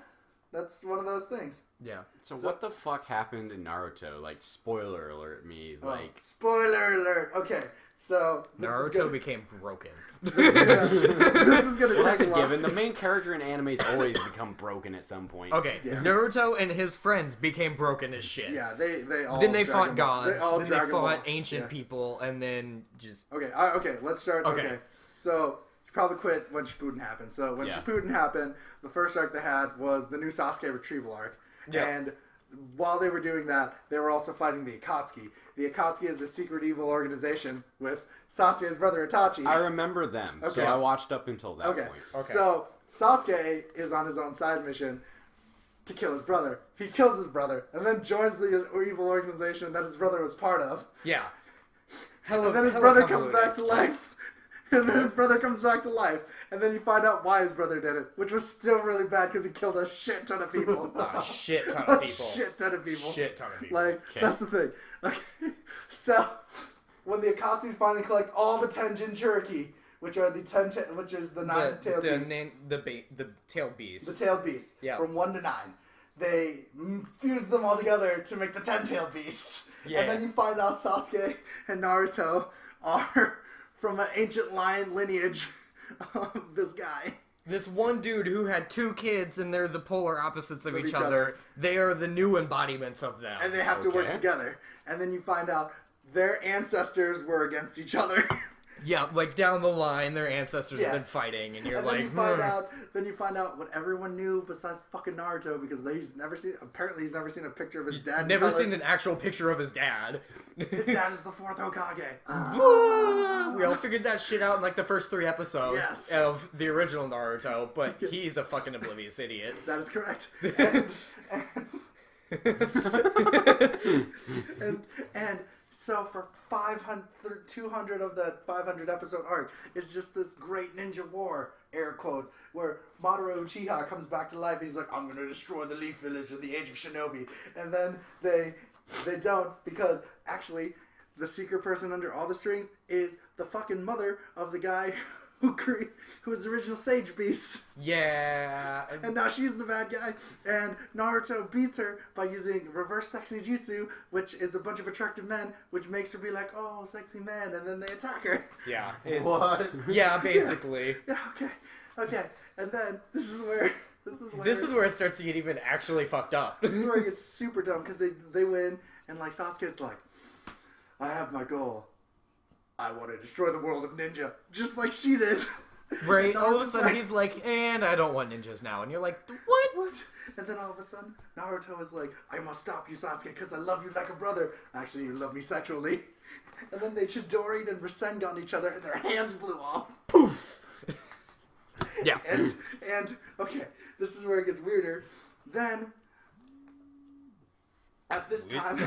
that's one of those things. Yeah. So what the fuck happened in Naruto? Like, spoiler alert me. Like, spoiler alert. Okay, so Naruto became broken. This is gonna well, that's take a a while. given. The main character in animes always become broken at some point. Okay, Yeah. Naruto and his friends became broken as shit. Yeah, they all. Then they Dragon fought Ball- gods. all Then they Dragon fought Ball. ancient Yeah. people, and then just Okay, let's start. Okay. So you probably quit when Shippuden happened. So when Shippuden happened, the first arc they had was the new Sasuke retrieval arc. Yeah. And while they were doing that, they were also fighting the Akatsuki. The Akatsuki is the secret evil organization with Sasuke's brother Itachi. I remember them, so Okay. I watched up until that Okay. point. Okay. So Sasuke is on his own side mission to kill his brother. He kills his brother and then joins the evil organization that his brother was part of. yeah. And then his brother comes back to life. And then his brother comes back to life. And then you find out why his brother did it, which was still really bad because he killed a shit ton of people. A shit ton of people. Shit ton of people. Shit ton of people. Like, that's the thing. Okay. So, when the Akatsuki finally collect all the 10 Jinchuriki, which are which is the 9-tailed beasts. The tailed beast. The tailed beasts. Yeah. From 1 to 9. They fuse them all together to make the 10-tailed beast. Yeah. And then you find out Sasuke and Naruto are from an ancient lion lineage of this guy. This one dude who had 2 kids, and they're the polar opposites of each each other. other. They are the new embodiments of them. And they have to work Okay. together. And then you find out their ancestors were against each other. Yeah, like down the line, their ancestors have been Yes. fighting, and you're And like, then you find out what everyone knew besides fucking Naruto because he's never seen a picture of his dad. in never color. seen an actual picture of his dad. His dad is the 4th Hokage. We all figured that shit out in like the first 3 episodes Yes. of the original Naruto, but he's a fucking oblivious idiot. That is correct. And so for 200 of that 500 episode arc, it's just this great ninja war, air quotes, where Madara Uchiha comes back to life. He's like, I'm going to destroy the Leaf Village in the Age of Shinobi. And then they don't, because actually the secret person under all the strings is the fucking mother of the guy who was the original Sage Beast. Yeah. And now she's the bad guy. And Naruto beats her by using reverse sexy jutsu, which is a bunch of attractive men, which makes her be like, oh, sexy man. And then they attack her. Yeah. What? Yeah, basically. Yeah, okay. And then this is where it starts to get even actually fucked up. this is where it gets super dumb because they win and like Sasuke's like, I have my goal. I want to destroy the world of ninja, just like she did. Right? And All of a Naruto's sudden like, he's like, and I don't want ninjas now. And you're like, what? What? And then all of a sudden, Naruto is like, I must stop you, Sasuke, because I love you like a brother. Actually, you love me sexually. And then they Chidori'd and Rasengan each other, and their hands blew off. Poof! Yeah. And okay, this is where it gets weirder. Then at this time,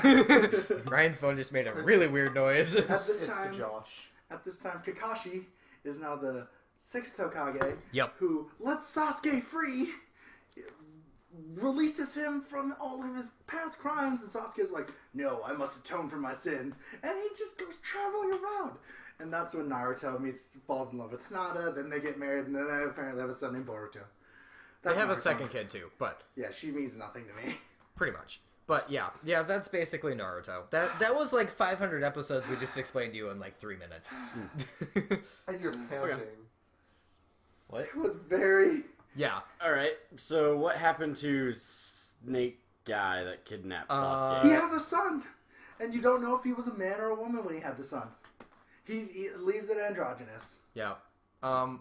Ryan's phone just made a really weird noise. at this It's time, the Josh. at this time, Kakashi is now the 6th Hokage. Yep. Who lets Sasuke free, releases him from all of his past crimes, and Sasuke's like, no, I must atone for my sins, and he just goes traveling around. And that's when Naruto falls in love with Hinata, then they get married, and then they apparently have a son named Boruto. They have a Naruto. second kid too, but Yeah, she means nothing to me. pretty much. But yeah, that's basically Naruto. That was like 500 episodes we just explained to you in like 3 minutes. And you're counting. What? It was very... Yeah. All right. So what happened to Snake guy that kidnapped Sasuke? He has a son, and you don't know if he was a man or a woman when he had the son. He leaves it androgynous. Yeah.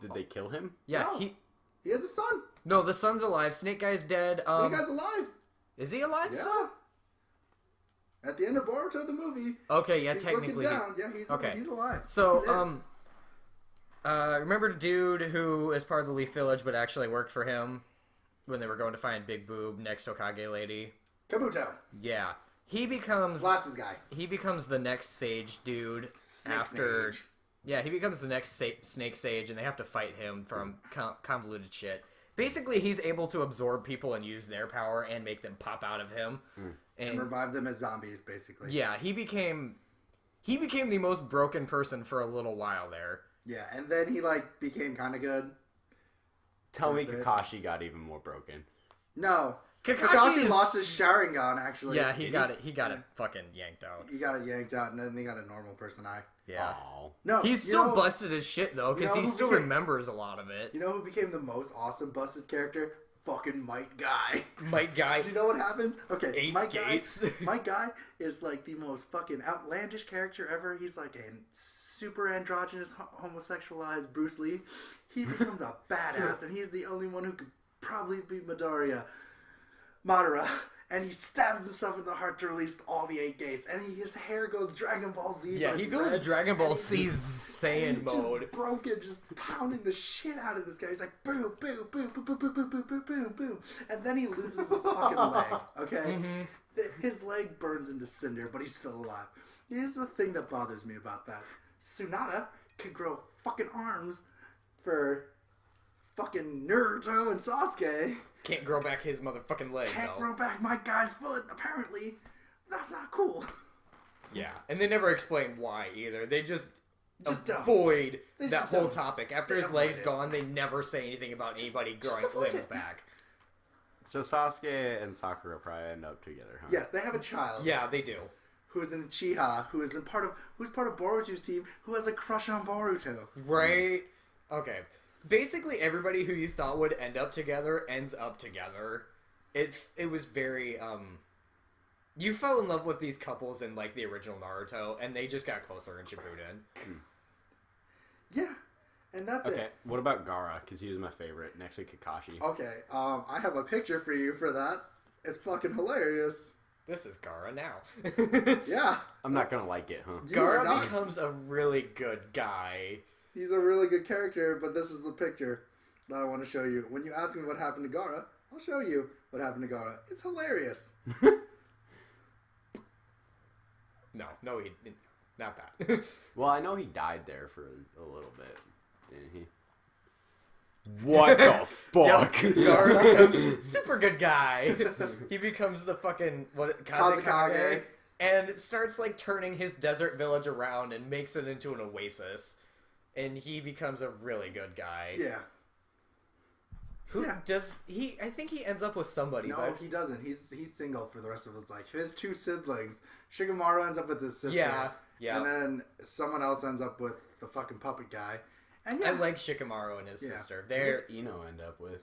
Did they kill him? Yeah, No. He has a son. No, the son's alive. Snake Guy's dead. Snake Guy's alive. Is he alive Yeah. still? At the end of Boruto the movie, Okay, yeah, he's technically. looking down. Yeah, he's Okay. he's alive. So, He is. remember the dude who is part of the Leaf Village but actually worked for him when they were going to find Big Boob, next Hokage lady? Kabuto, Yeah. He becomes glasses guy. the next Sage dude Snake after... Mage. Yeah, he becomes the next Snake Sage, and they have to fight him from convoluted shit. Basically, he's able to absorb people and use their power and make them pop out of him. And revive them as zombies, basically. Yeah, he became the most broken person for a little while there. Yeah, and then he became kind of good. Tell me Bit. Kakashi got even more broken. No, Kakashi Kakashi is- lost his Sharingan. Actually, Yeah, he got it fucking yanked out. He got it yanked out, and then he got a normal person eye. Yeah. Aw. No, He's you still know- busted as shit though, because you know he who still became- remembers a lot of it. You know who became the most awesome busted character? Fucking Might Guy. Mike Guy. Do you know what happens? Okay, Eight Mike gates. Guy. Mike Guy is like the most fucking outlandish character ever. He's like a super androgynous, homosexualized Bruce Lee. He becomes a badass, and he's the only one who could probably beat Madara. And he stabs himself in the heart to release all the 8 gates. And his hair goes Dragon Ball Z. Yeah, but he it's goes red, Dragon Ball and he's Z just- Saiyan and he's mode. Just broken, just pounding the shit out of this guy. He's like, boo, boo, boo, boo, boo, boo, boo, boo, boo, boo, boo. And then he loses his fucking leg, okay? His leg burns into cinder, but he's still alive. Here's the thing that bothers me about that. Tsunade can grow fucking arms for fucking Naruto and Sasuke. Can't grow back his motherfucking leg Can't though. grow back my guy's foot, apparently. That's not cool. Yeah, and they never explain why either. They just Just dumb. avoid They that just whole don't. topic. After They his legs avoid it. gone, they never say anything about anybody growing avoid limbs it. back. So Sasuke and Sakura probably end up together, huh? Yes, they have a child. Yeah, they do. Who is in Uchiha, who's part of Boruto's team, who has a crush on Boruto. Right? Okay. Basically, everybody who you thought would end up together ends up together. It was very, you fell in love with these couples in, like, the original Naruto, and they just got closer in Shippuden. Yeah, and that's Okay, it. what about Gaara? Because he was my favorite, next to Kakashi. Okay, I have a picture for you for that. It's fucking hilarious. This is Gaara now. Yeah. I'm not gonna like it, huh? You are Gaara not. becomes a really good guy. He's a really good character, but this is the picture that I want to show you. When you ask me what happened to Gaara, I'll show you what happened to Gaara. It's hilarious. No, he didn't. Not that. Well, I know he died there for a little bit. Didn't he? What the fuck? Gaara becomes super good guy. He becomes the fucking Kazekage, Kazekage. and starts like turning his desert village around and makes it into an oasis. And he becomes a really good guy. Yeah. Who Yeah. does he? I think he ends up with somebody. No, but he doesn't. He's single for the rest of his life. His 2 siblings. Shikamaru ends up with his sister. Yeah. And then someone else ends up with the fucking puppet guy. And yeah. I like Shikamaru and his Yeah. sister. Who They're does Ino end up with?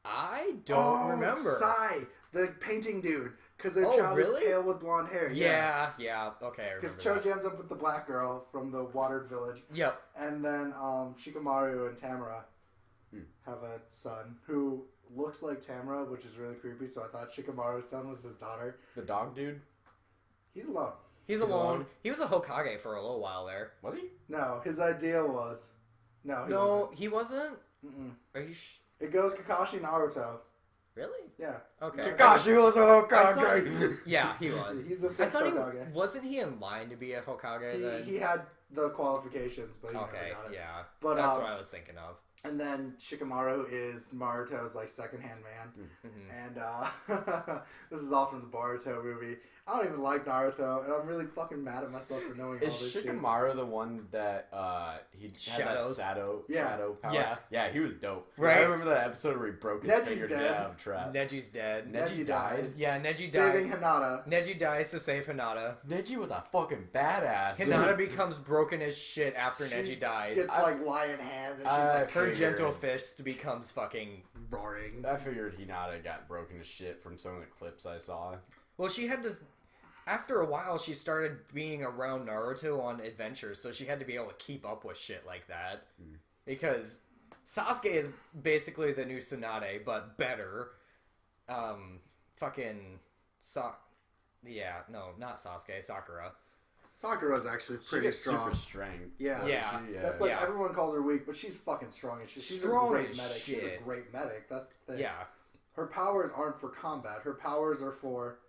I don't remember. Sai, the painting dude. Because their Oh, child really? is pale with blonde hair. Yeah. Okay, I remember. Because that. Choji ends up with the black girl from the watered village. Yep. And then Shikamaru and Tamara have a son who looks like Tamara, which is really creepy. So I thought Shikamaru's son was his daughter. The dog dude? He's alone. He's He's alone. alone? He was a Hokage for a little while there. Was he? No, his idea was No, he No, wasn't. he wasn't. Mm-mm. Are you? It goes Kakashi Naruto. Really? Yeah. Okay. Kakashi was a I Hokage. thought- yeah, he was. He's the I sixth thought Hokage. wasn't he in line to be a Hokage then? He had the qualifications, but he Okay, never got it. yeah. But, That's what I was thinking of. And then Shikamaru is Naruto's like second-hand man, Mm-hmm. and this is all from the Boruto movie. I don't even like Naruto, and I'm really fucking mad at myself for knowing all Is this shit. Shikamaru the one that he had Shadows. that shadow power? Yeah. Yeah, he was dope. Right. I remember that episode where he broke his Neji's fingers dead. out of trap. Neji's dead. Neji died. Yeah, Neji Saving died. Hinata. Neji dies to save Hinata. Neji was a fucking badass. Hinata becomes broken as shit after She Neji dies. Gets like lion hands, and she's I like Her figured. gentle fist becomes fucking. roaring. I figured Hinata got broken as shit from some of the clips I saw. Well, she had to. After a while, she started being around Naruto on adventures, so she had to be able to keep up with shit like that. Because Sasuke is basically the new Tsunade, but better. Yeah, no, not Sasuke, Sakura. Sakura's actually She pretty gets strong. super strength. Yeah. Yeah. That's like Yeah. everyone calls her weak, but she's fucking strong as shit. She's Strong a great as medic. She's a shit. great medic. That's the thing. Yeah. Her powers aren't for combat. Her powers are for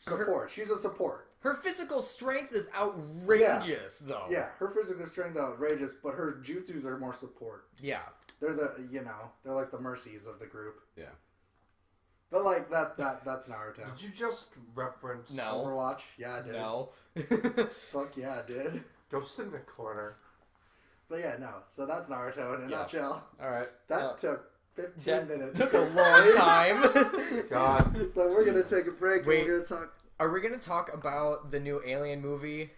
support. She's a support. Her physical strength is outrageous, though. Yeah, her physical strength is outrageous, but her jutsus are more support. Yeah. They're they're like the mercies of the group. Yeah. But like that's Naruto. Did you just reference No. Overwatch? Yeah, I did. No. Fuck yeah, I did. Go sit in the corner. But yeah, no. So that's Naruto in a Yeah. nutshell. All right. That took 15 That minutes. took a long time. God. So we're gonna take a break. Wait. And we're gonna talk. Are we going to talk about the new Alien movie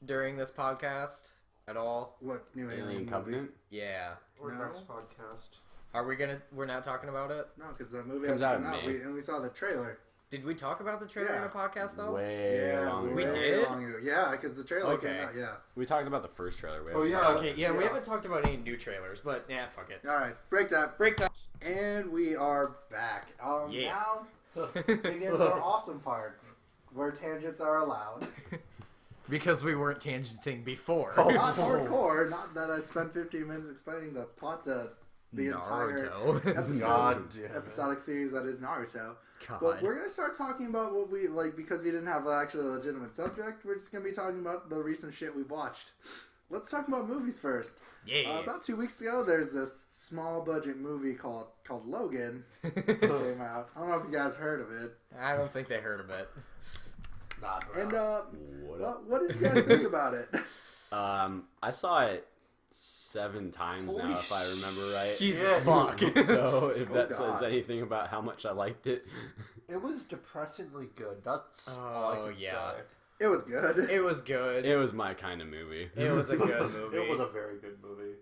during this podcast at all? What new Alien movie? Covenant Yeah. Or No. next podcast. Are we going to... We're not talking about it? No, because the movie Comes hasn't out come in out. May. And we saw the trailer. Did we talk about the trailer in Yeah. a podcast, though? way Yeah, long We ago. did? long ago. Yeah, because the trailer Okay. came out. Yeah. We talked about the first trailer. We Oh, haven't yeah. talked- Okay, yeah, we Yeah. haven't talked about any new trailers, but yeah, fuck it. All right, break time. Break time. And we are back. Yeah. Now begins our awesome part, where tangents are allowed. Because we weren't tangenting before. Not hardcore. Not that I spent 15 minutes explaining the plot to the entire Naruto. God damn it. episodic series that is Naruto. God. But we're gonna start talking about what we like because we didn't have actually a legitimate subject. We're just gonna be talking about the recent shit we watched. Let's talk about movies first. Yeah. About 2 weeks ago, there's this small budget movie called Logan came out. I don't know if you guys heard of it. I don't think they heard of it. And What up? what did you guys think about it? I saw it 7 times Holy now, if I remember right. Jesus Yeah. fuck. So if Oh, that God. says anything about how much I liked it, It was depressingly good. That's all I Oh, can yeah. say. It was good. It was good. it was my kind of movie. It was a good movie. It was a very good movie.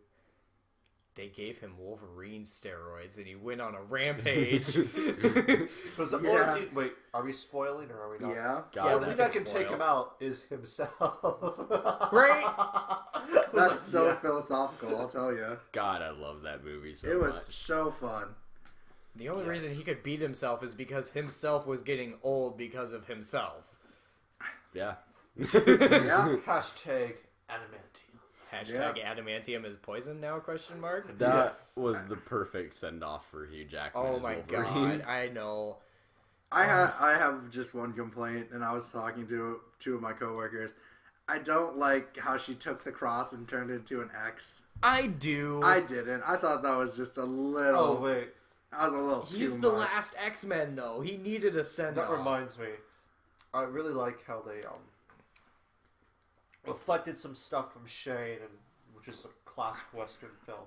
They gave him Wolverine steroids and he went on a rampage. Was the Yeah. only thing, wait, are we spoiling or are we not? Yeah. The God, only thing that can spoil. take him out is himself. Right? That's so yeah. philosophical, I'll tell you. God, I love that movie so It was much. so fun. The only reason he could beat himself is because himself was getting old because of himself. Yeah. Yeah. Hashtag adamantium. Hashtag adamantium is poison now, question mark? That was the perfect send off for Hugh Jackman. Oh as my Wolverine. god, I know. I have just one complaint, and I was talking to 2 of my coworkers. I don't like how she took the cross and turned it into an X. I do. I didn't. I thought that was just a little. Oh, wait. That was a little. He's too the much. last X-Men, though. He needed a send That off. reminds me. I really like how they reflected some stuff from Shane, and which is a classic Western film,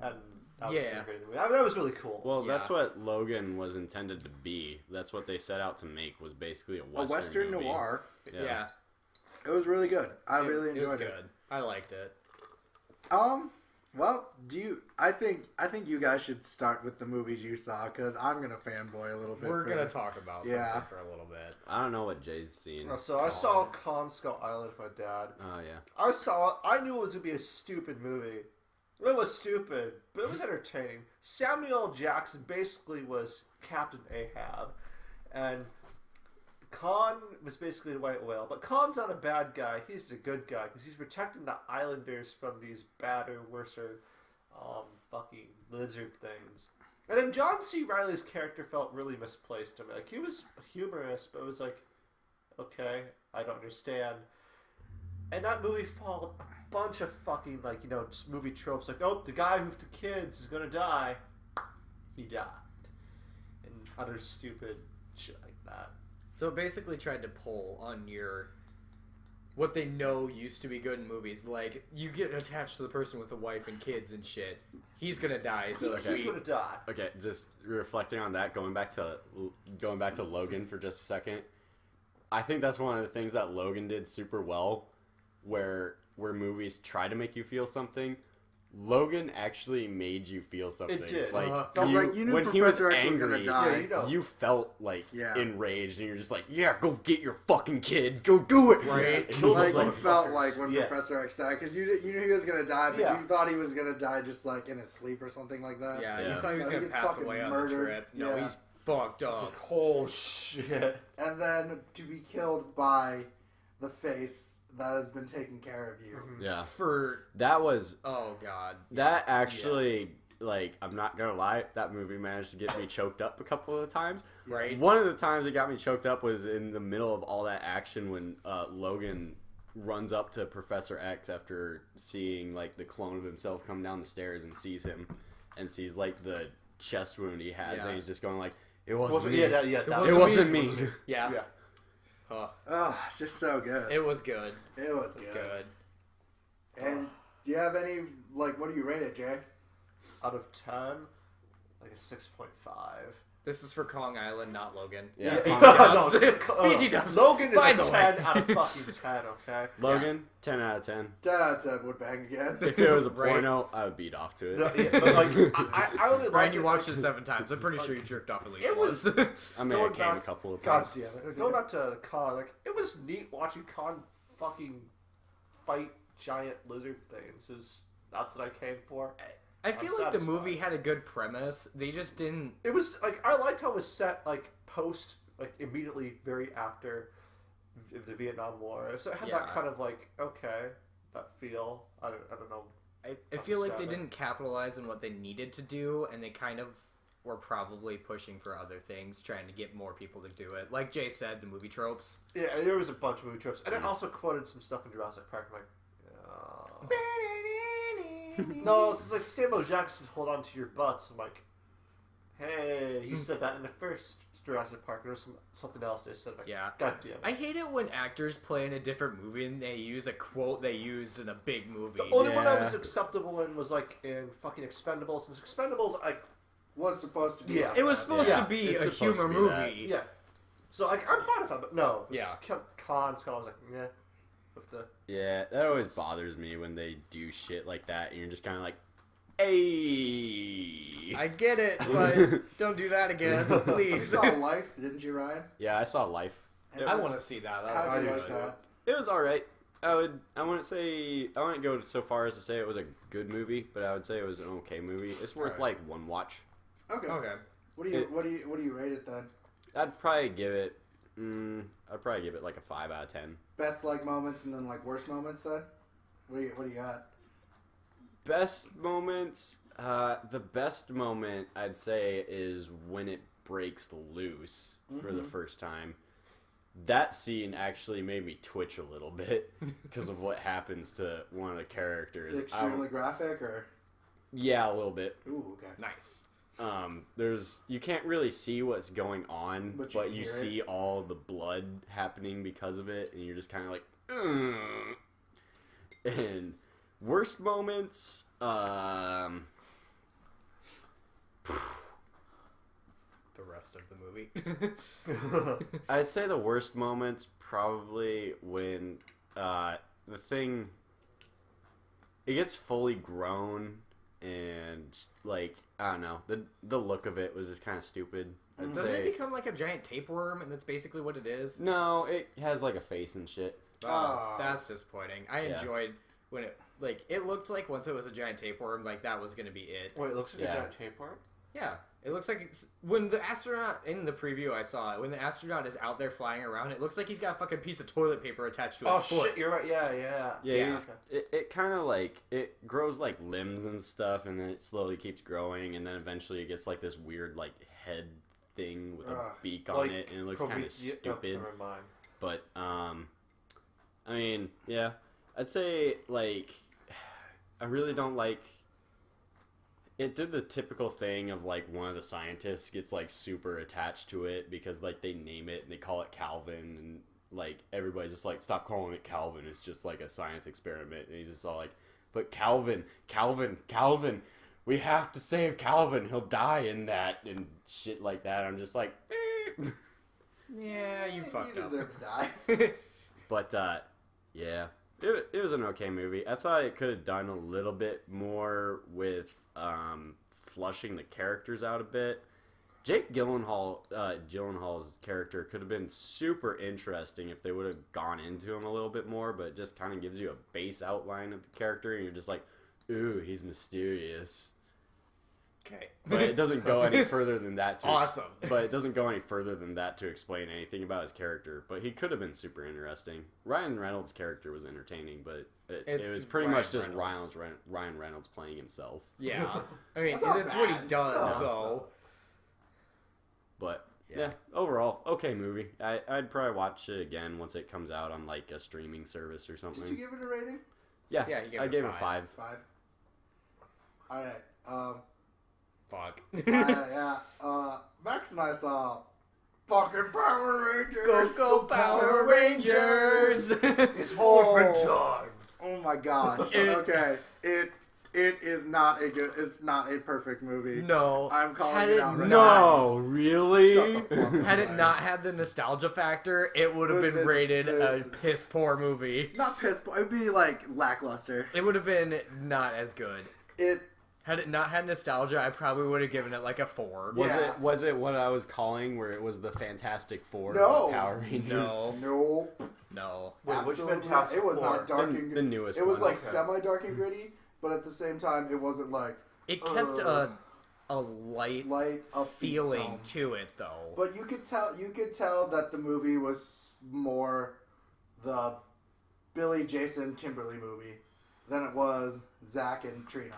and that was Yeah. really great. I mean, that was really cool. Well, Yeah. that's what Logan was intended to be. That's what they set out to make, was basically a A Western, Western movie. noir. Yeah. It was really good. I really It was enjoyed it. good. I liked it. Well, I think you guys should start with the movies you saw because I'm gonna fanboy a little bit. We're for going to this. talk about Yeah. something for a little bit. I don't know what Jay's seen. So I saw Con Skull Island with my dad. Oh, yeah. I knew it was gonna be a stupid movie. It was stupid, but it was entertaining. Samuel L. Jackson basically was Captain Ahab, and Khan was basically the white whale, but Khan's not a bad guy. He's the good guy because he's protecting the islanders from these badder, worser, fucking lizard things. And then John C. Reilly's character felt really misplaced to me. Like, he was humorous, but it was like, okay, I don't understand. And that movie followed a bunch of fucking, like, you know, just movie tropes. Like, oh, the guy with the kids is gonna die. He died. And other stupid shit like that. So it basically tried to pull on what they know used to be good in movies. Like, you get attached to the person with a wife and kids and shit. He's gonna die, so He's gonna die. Okay, just reflecting on that, going back to Logan for just a second. I think that's one of the things that Logan did super well, where movies try to make you feel something. Logan actually made you feel something. It did. Like, you knew when Professor he X was was gonna angry, die. Yeah, you know. you felt like Yeah. enraged, and you're just like, yeah, go get your fucking kid, go do it, Right. And Kill he was those Like, you like, felt like when Yeah. Professor X died, because you knew he was gonna die, but Yeah. you thought he was gonna die just like in his sleep or something like that. Yeah, Yeah. you thought he was So he gonna gets pass fucking away on murdered. the trip. No, Yeah. he's fucked It's up. like, oh shit. And then to be killed by the face that has been taking care of you. yeah, For that was oh god, that actually. Like, I'm not gonna lie, that movie managed to get me choked up a couple of times. right? One of the times it got me choked up was in the middle of all that action when Logan runs up to Professor X after seeing, like, the clone of himself come down the stairs and sees him and sees, like, the chest wound he has, Yeah. and he's just going like, it wasn't me. That it was wasn't me. Yeah. Yeah. Oh, Oh, it's just so good. it was good. It was It was good. good. And do you have any, like, what do you rate it, Jay? Out of 10, like a 6.5. This is for Kong Island, not Logan. Yeah, BT Kong- BT dubs. Logan is By a the 10 way. out of fucking 10, okay? Logan, 10 out of 10. 10 out of 10 would bang again. If it was a Right. porno, I would beat off to it. No, yeah, but like, I only Brian, like you it, watched like, it 7 times. I'm pretty sure you jerked off at least It once. was- I mean, I going came a back- couple of God times. damn it. Going back to Khan, like, it was neat watching Khan fucking fight giant lizard things. That's what I came for. I feel I'm like the satisfied. movie had a good premise. They just didn't. It was, like, I liked how it was set, like, post, like, immediately very after the Vietnam War. So it had that Yeah. kind of, like, okay, that feel. I don't know. I feel like they Describe it. didn't capitalize on what they needed to do, and they kind of were probably pushing for other things, trying to get more people to do it. Like Jay said, the movie tropes. Yeah, and there was a bunch of movie trips. And I also quoted some stuff in Jurassic Park. I'm like, no, it's like Samuel Jackson, hold on to your butts. I'm like, hey, you said that in the first Jurassic Park. There was something else they said. Like, Yeah. God damn it. I hate it when actors play in a different movie and they use a quote they used in a big movie. The only one that was Yeah. acceptable in was like in fucking Expendables. Since Expendables, like, Was supposed to be. Yeah. like It was that. supposed Yeah, to be it's a supposed to humor be that. movie. yeah. So like, I'm fine with that, but no. Yeah. Cons. I was like, yeah. With the Yeah, that always bothers me when they do shit like that, and you're just kind of like, hey. I get it, but don't do that again, You please. saw Life, didn't you, Ryan? Yeah, I saw Life. And I want to see that. How That did you was like good. that? It was all right. I wouldn't go so far as to say it was a good movie, but I would say it was an okay movie. It's worth Alright. like one watch. Okay. Okay. What do you rate it then? I'd probably give it. Like a 5 out of 10. Best like moments and then like worst moments then? What do you got? Best moments. The best moment I'd say is when it breaks loose for the first time. That scene actually made me twitch a little bit because of what happens to one of the characters. Is it extremely graphic or? Yeah, a little bit. Ooh, okay. Nice. You can't really see what's going on, But but you you hear see all the blood happening because of it, and you're just kind of like, "Ugh." And worst moments, The rest of the movie. I'd say the worst moments probably when the thing it gets fully grown and like I don't know the look of it was just kind of stupid. I'd Doesn't say it become like a giant tapeworm, and that's basically what it is? no, it has like a face and shit. Oh. That's disappointing. I Yeah. enjoyed when it looked like once it was a giant tapeworm, like that was gonna be it. wait, it looks like Yeah. a giant tapeworm. Yeah. It looks like when the astronaut, in the preview I saw it, when the astronaut is out there flying around, it looks like he's got a fucking piece of toilet paper attached to his foot. Shit, you're right. Yeah. Yeah, it kind of like, it grows like limbs and stuff, and then it slowly keeps growing, and then eventually it gets like this weird like head thing with a beak on it, and it looks kind of stupid. Never mind. But I mean, yeah, I'd say like I really don't like. It did the typical thing of like one of the scientists gets like super attached to it because like they name it and they call it Calvin, and like everybody's just like, stop calling it Calvin, it's just like a science experiment, and he's just all like, but Calvin, we have to save Calvin, he'll die in that, and shit like that. I'm just like, Yeah, you fucked up. deserve to die. But yeah, it was an okay movie. I thought it could have done a little bit more with flushing the characters out a bit. Jake Gyllenhaal's character could have been super interesting if they would have gone into him a little bit more, but it just kind of gives you a base outline of the character, and you're just like, ooh, he's mysterious. Okay. But it doesn't go any further than that. Awesome. But it doesn't go any further than that to explain anything about his character. But he could have been super interesting. Ryan Reynolds' character was entertaining, but it was pretty much just Ryan Reynolds playing himself. Yeah. I mean, That's not that's what he bad. does, No. though. But yeah, overall, okay movie. I'd probably watch it again once it comes out on like a streaming service or something. Did you give it a rating? Yeah, Yeah, you gave I it gave a it 5. 5. All right. Fuck. Yeah. Max and I saw fucking Power Rangers. Go Power Rangers! It's Morphin' oh, time. oh my gosh. Okay. It is not a good. It's not a perfect movie. No. I'm calling Had it it out right No, really? Shut the fuck up. Had it not had the nostalgia factor, it would have been rated a piss poor movie. Not piss. It'd be like lackluster. It would have been not as good. It. Had it not had nostalgia, I probably would have given it like a 4. Yeah. Was it what I was calling where it was the Fantastic Four No. of Power Rangers? No. Nope. No. Wait, which Absolutely Fantastic not. It was Four? not dark and The newest It was one. like semi-dark and gritty, but at the same time, it wasn't like It kept a light upbeat feeling song. to it, though. But you could tell that the movie was more the Billy, Jason, Kimberly movie than it was Zach and Trina.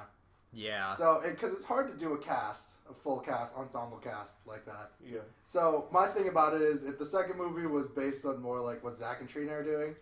Yeah. So, because it's hard to do a full cast, ensemble cast like that. Yeah. So, my thing about it is, if the second movie was based on more like what Zach and Trina are doing,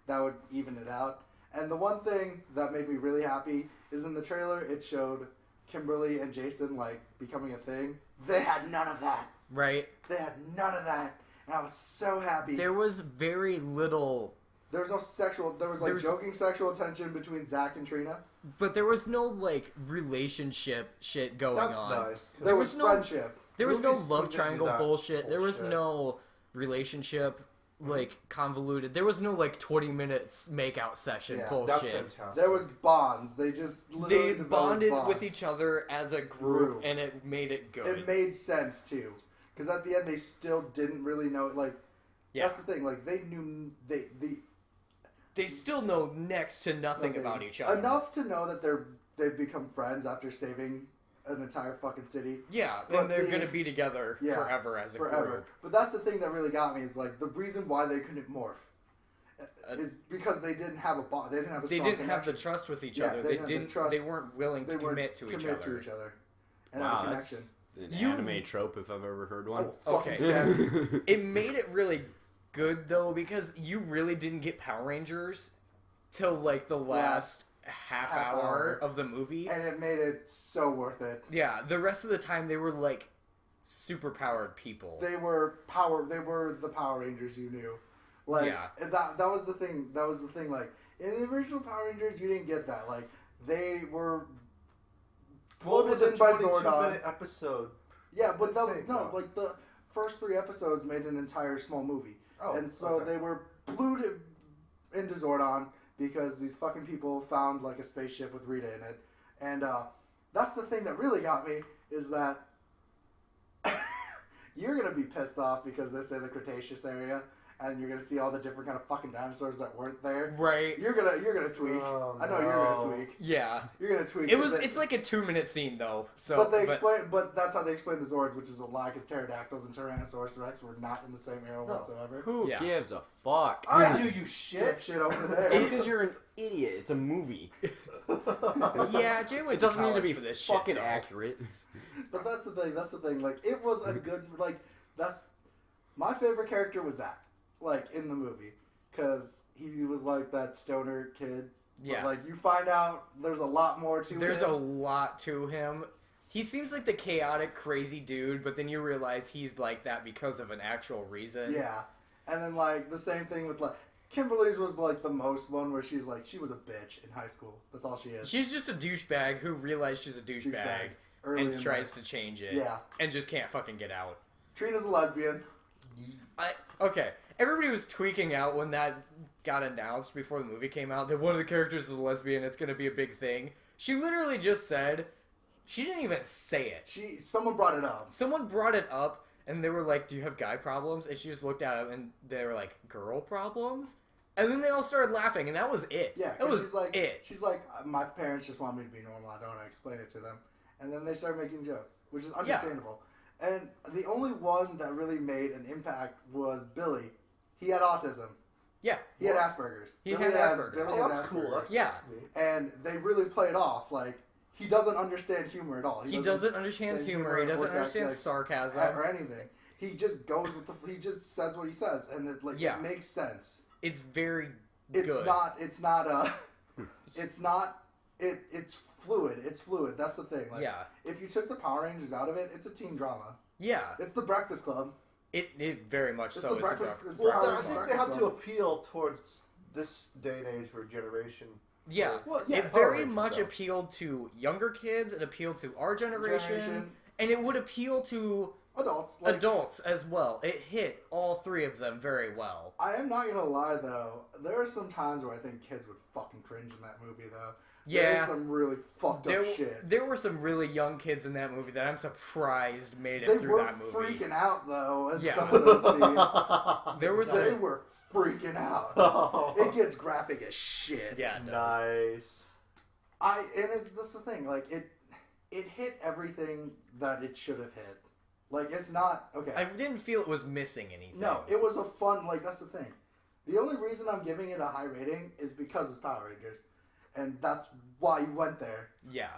that would even it out. And the one thing that made me really happy is in the trailer, it showed Kimberly and Jason like becoming a thing. They had none of that. Right? They had none of that. And I was so happy. There was very little... There was no sexual... There was like joking sexual tension between Zach and Trina. But there was no, like, relationship shit going That's on. nice. There was no friendship. There was no Movies love wouldn't do triangle that bullshit. There was bullshit. no relationship, like, convoluted. There was no, like, 20 minutes make-out session Yeah, bullshit. That's fantastic. There was bonds. They just literally They developed bonded bonds. with each other as a group, and it made it good. It made sense too, because at the end they still didn't really know. Like, that's the thing. Like they knew They still know next to nothing about each other. enough to know that they've become friends after saving an entire fucking city. Yeah, But and they're gonna be together forever as a group. But that's the thing that really got me. It's like the reason why they couldn't morph is because they didn't have a bond. They didn't have a. They strong didn't have the connection. trust with each Yeah, other. they They didn't have the didn't. trust. They weren't willing to They weren't commit to each other. And have a Wow, connection. that's an anime trope if I've ever heard one. Oh, Okay. fucking Stan. It made it really good though because you really didn't get Power Rangers till like the last half hour of the movie. And it made it so worth it. Yeah, the rest of the time they were like super powered people. They were the Power Rangers you knew. Like and that was the thing. That was the thing. Like in the original Power Rangers, you didn't get that. Like they were What was floated a in by 22-minute Zordon. episode? Yeah, but Think, no, like the first 3 episodes made an entire small movie, Oh, and so they were glued into Zordon because these fucking people found like a spaceship with Rita in it, and that's the thing that really got me is that you're gonna be pissed off because they say the Cretaceous area, and you're gonna see all the different kind of fucking dinosaurs that weren't there. Right. You're gonna tweak. Oh, I know you're gonna tweak. Yeah. You're gonna tweak. It's like a 2-minute scene though. So. But that's how they explain the Zords, which is a lie, because pterodactyls and Tyrannosaurus Rex were not in the same era whatsoever. Who Yeah. gives a fuck? I do, you shit. Shit over there. It's because you're an idiot. It's a movie. Yeah, Jay went It doesn't to need to college be for this fucking shit, though. accurate. But that's the thing. Like, it was a good, like, that's, my favorite character was Zach, like, in the movie. Because he was, like, that stoner kid. Yeah. But, like, you find out there's a lot more to him. There's a lot to him. He seems like the chaotic, crazy dude, but then you realize he's like that because of an actual reason. Yeah. And then, like, the same thing with, like, Kimberly's was, like, the most one where she's, like, she was a bitch in high school. That's all she is. She's just a douchebag who realized she's a douchebag Early and in tries life. to change it. Yeah. And just can't fucking get out. Trina's a lesbian. Okay. Everybody was tweaking out when that got announced before the movie came out that one of the characters is a lesbian. It's going to be a big thing. She literally just said, she didn't even say it. Someone brought it up. Someone brought it up, and they were like, do you have guy problems? And she just looked at him, and they were like, girl problems? And then they all started laughing, and that was it. Yeah, that was she's like, it. She's like, my parents just want me to be normal. I don't want to explain it to them. And then they started making jokes, which is understandable. Yeah. And the only one that really made an impact was Billy. He had autism. Yeah. He had Asperger's. He had Asperger's. Billy Oh, has that's cool. Asperger's. That's sweet. And they really played off. Like, he doesn't understand humor at all. He doesn't understand humor. He doesn't understand sarcasm. Or anything. He just goes with he just says what he says. And it, like, it makes sense. It's very It's good. it's fluid. It's fluid. That's the thing. Like, if you took the Power Rangers out of it, it's a teen drama. Yeah. It's the Breakfast Club. It very much It's so the is breakfast- the it's Breakfast Well, I Breakfast think Club. they had to appeal towards this day and age or generation. Yeah. Well, yeah, it Power very Rangers, much though. appealed to younger kids. It appealed to our generation. And it would appeal to Adults. as well. It hit all three of them very well. I am not gonna lie though. There are some times where I think kids would fucking cringe in that movie though. Yeah. There's some really fucked up shit. There were some really young kids in that movie that I'm surprised made it They through were that movie. freaking out though in Yeah. some of those scenes. There was They were freaking out. Oh. It gets graphic as shit. Yeah, it does. Nice. That's the thing. Like it hit everything that it should have hit. Like it's not okay. I didn't feel it was missing anything. No, it was a fun. Like that's the thing. The only reason I'm giving it a high rating is because it's Power Rangers, and that's why you went there. Yeah.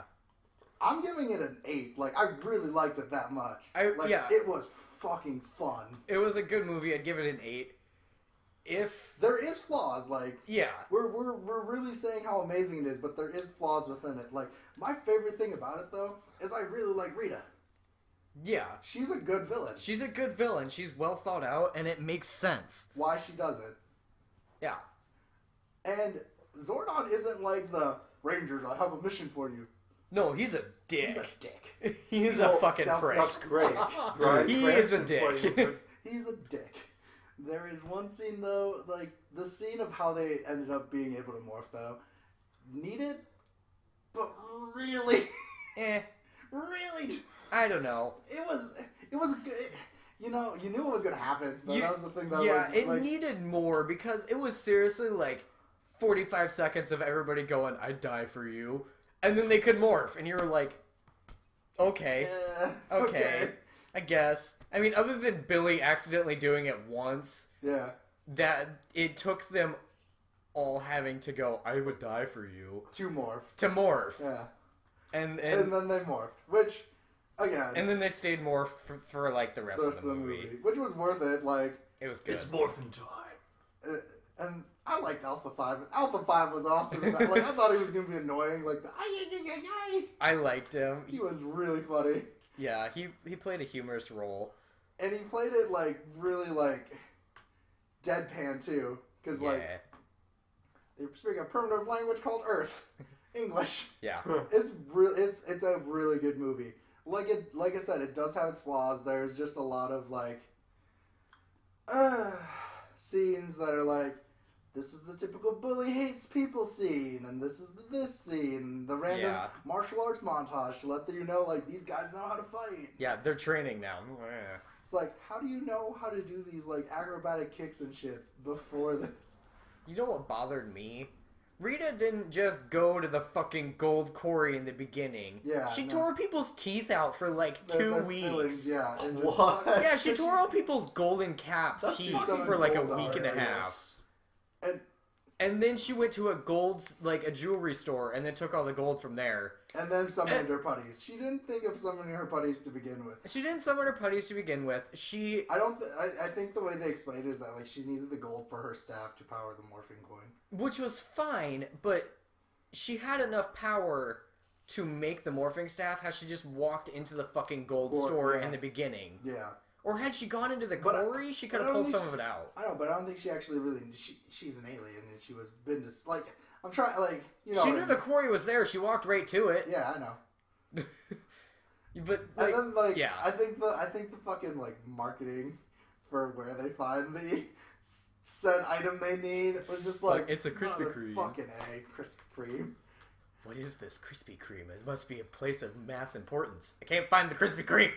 I'm giving it an 8. Like I really liked it that much. Yeah. It was fucking fun. It was a good movie. I'd give it an 8. If There is flaws. Like yeah, we're really saying how amazing it is, but there is flaws within it. Like my favorite thing about it though is I really like Rita. yeah, She's a good villain. she's a good villain. She's well thought out, and it makes sense. Why she does it. Yeah. And Zordon isn't like the Rangers. I have a mission for you. No, he's a dick. He's a dick. He's a fucking selfish. prick. That's great. Right? He Cranston is a dick. playing- He's a dick. There is one scene though, like the scene of how they ended up being able to morph though, needed, but really, really, I don't know. it was good. You know, you knew what was gonna happen. But You- that was the thing. That yeah, like, it like, needed more because it was seriously like 45 seconds of everybody going, "I'd die for you," and then they could morph, and you were like, "Okay, okay, I guess." I mean, other than Billy accidentally doing it once, Yeah. that it took them all having to go, "I would die for you," To morph. to morph, Yeah. and And then they morphed, which again, and then they stayed morph for like the rest, of the movie. which was worth it. Like, It was good. morphin' time. and I liked Alpha 5. Alpha 5 was awesome. Like, I thought he was gonna be annoying. Like, I liked him. he was really funny. Yeah, he played a humorous role. And he played it, like, really, like, deadpan, too. Because, like, they speak a primitive language called Earth. English. Yeah. It's a really good movie. Like I said, it does have its flaws. There's just a lot of, like, scenes that are, like, this is the typical bully hates people scene, and this is this scene, the random martial arts montage to let you know, like, these guys know how to fight. Yeah, they're training now. It's like, how do you know how to do these, like, acrobatic kicks and shits before this? You know what bothered me? Rita didn't just go to the fucking gold quarry in the beginning. Yeah. She tore people's teeth out for like 2 weeks. Feelings, yeah. And What? Yeah, she tore out people's golden cap teeth for like a week and a half. And then she went to a jewelry store and then took all the gold from there. And then summoned her putties. She didn't think of summoning her putties to begin with. She didn't summon her putties to begin with. I think the way they explained it is that, like, she needed the gold for her staff to power the morphing coin. Which was fine, but she had enough power to make the morphing staff. Had she just walked into the fucking gold store in the beginning. Yeah. Or had she gone into the quarry, she could have pulled some of it out. I know, but I don't think she actually really... She's an alien, and she was been just, like... I'm trying, like, you know... She knew the quarry was there. She walked right to it. Yeah, I know. But, like, and then, like, yeah. I think the fucking, like, marketing for where they find the said item they need was just like... It's a Krispy Kreme. Fucking A, Krispy Kreme. What is this Krispy Kreme? It must be a place of mass importance. I can't find the Krispy Kreme.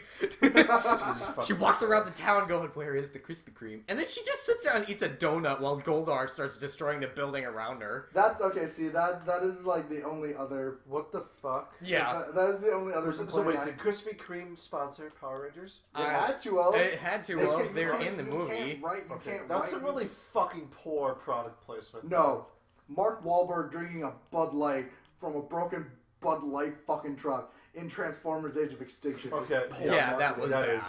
She walks around the town going, where is the Krispy Kreme? And then she just sits down and eats a donut while Goldar starts destroying the building around her. That's, okay, see, that is, like, the only other... What the fuck? Yeah. That is the only other... So wait, did Krispy Kreme sponsor Power Rangers? It had to, well. It had to, well. They're in the movie. That's a really fucking poor product placement. No. Mark Wahlberg drinking a Bud Light from a broken Bud Light fucking truck in Transformers Age of Extinction. Okay. Yeah, that was bad.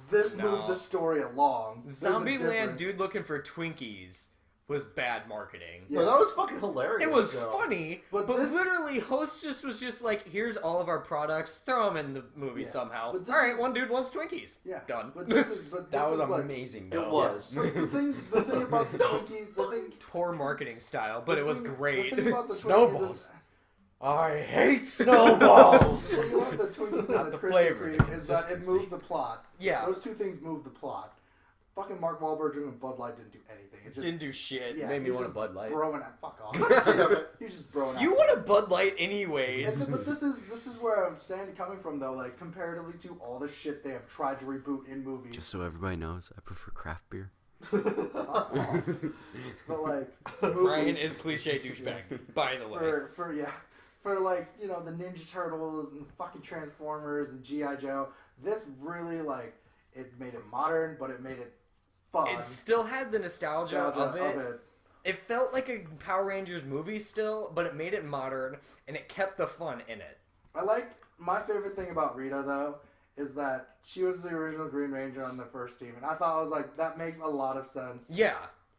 This moved the story along. Zombieland dude looking for Twinkies was bad marketing. Yeah, that was fucking hilarious. It was funny, but literally Hostess was just like, here's all of our products, throw them in the movie somehow. Alright, one dude wants Twinkies. Yeah. Done. But this is that was amazing, though. It was. Yeah. The thing about the Twinkies, poor marketing style, but it was great. The thing about the Snowballs. I hate snowballs! The thing about the Twinkies and the Krispy Kreme is that it moved the plot. Yeah. Those two things moved the plot. Fucking Mark Wahlberg drinking Bud Light didn't do anything. It just didn't do shit. Yeah, Made me want a Bud Light. Fuck off. He's just broing out. You want a Bud Light anyways. But this is where I'm coming from, though. Like, comparatively to all the shit they have tried to reboot in movies. Just so everybody knows, I prefer craft beer. But like, Ryan is cliche douchebag. By the way. For like, you know, the Ninja Turtles and fucking Transformers and G.I. Joe. This really, like, it made it modern, but it made it fun. It still had the nostalgia of it. It felt like a Power Rangers movie still, but it made it modern, and it kept the fun in it. My favorite thing about Rita, though, is that she was the original Green Ranger on the first team, and I thought, I was like, that makes a lot of sense. Yeah.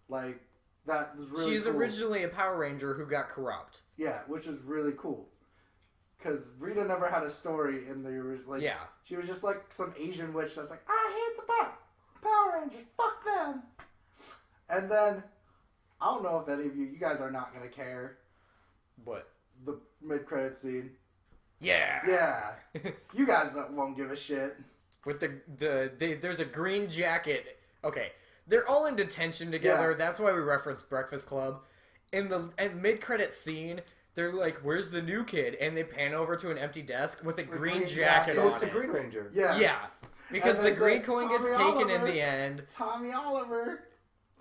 Like, that is really She's cool. originally a Power Ranger who got corrupt. Yeah, which is really cool. Because Rita never had a story in the original. Like, yeah. She was just like some Asian witch that's like, I hate the Power Rangers, fuck them. And then, I don't know if any of you guys are not going to care. What? The mid-credit scene. Yeah. Yeah. You guys won't give a shit. With there's a green jacket. Okay. They're all in detention together. Yeah. That's why we reference Breakfast Club. In the mid-credit scene, they're like, where's the new kid? And they pan over to an empty desk with a green jacket on it's the it. Green Ranger. Yes. Yeah. Because the green coin gets taken Oliver, in the end. Tommy Oliver,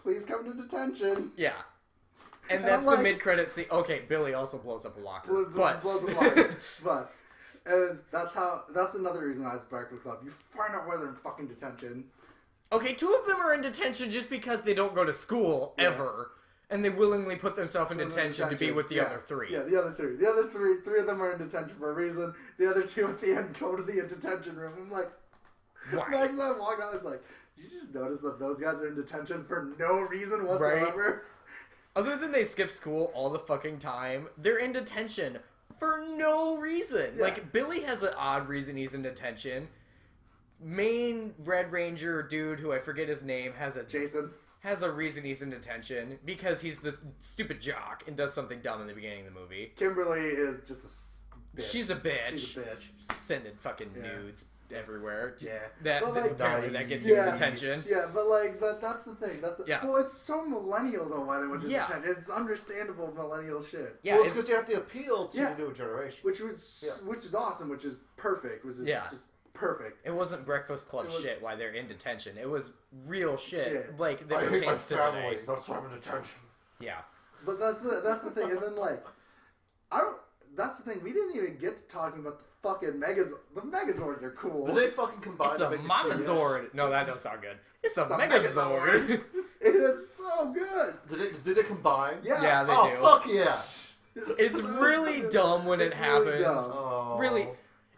please come to detention. Yeah. And that's the mid-credit scene. Okay, Billy also blows up a locker. Blows up a locker. But, and that's another reason why it's Breakfast Club. You find out where they're in fucking detention. Okay, 2 of them are in detention just because they don't go to school, ever. And they willingly put themselves in detention to be with the other 3. Yeah, the other 3. The other three of them are in detention for a reason. The other 2 at the end go to the detention room. I'm like, why? Next time I walk out, I was like, did you just notice that those guys are in detention for no reason whatsoever? Right? Other than they skip school all the fucking time, they're in detention for no reason. Yeah. Like, Billy has an odd reason he's in detention. Main Red Ranger dude, who I forget his name, has a reason he's in detention because he's the stupid jock and does something dumb in the beginning of the movie. Kimberly is just She's a bitch. She's a bitch. Sending fucking nudes everywhere. Yeah. Apparently that gets you attention. Yeah, but that's the thing. Well, it's so millennial though. Why they went to attention? It's understandable millennial shit. Yeah, well, it's because you have to appeal to the new generation, which is awesome, which is perfect. Just perfect. It wasn't Breakfast Club shit. Why they're in detention? It was real shit. Like they I were hate my changed to family. today. That's why I'm in detention. Yeah. But that's the thing, and then that's the thing. We didn't even get to talking about the fucking Megazords. The Megazords are cool. Did they fucking combine? It's a Mamazord. No, that doesn't sound good. It's a Megazord. Megazord. It is so good. Did they combine? Yeah. They do. Fuck yeah. It's so really good. dumb when it happens. Really dumb. Oh. Really.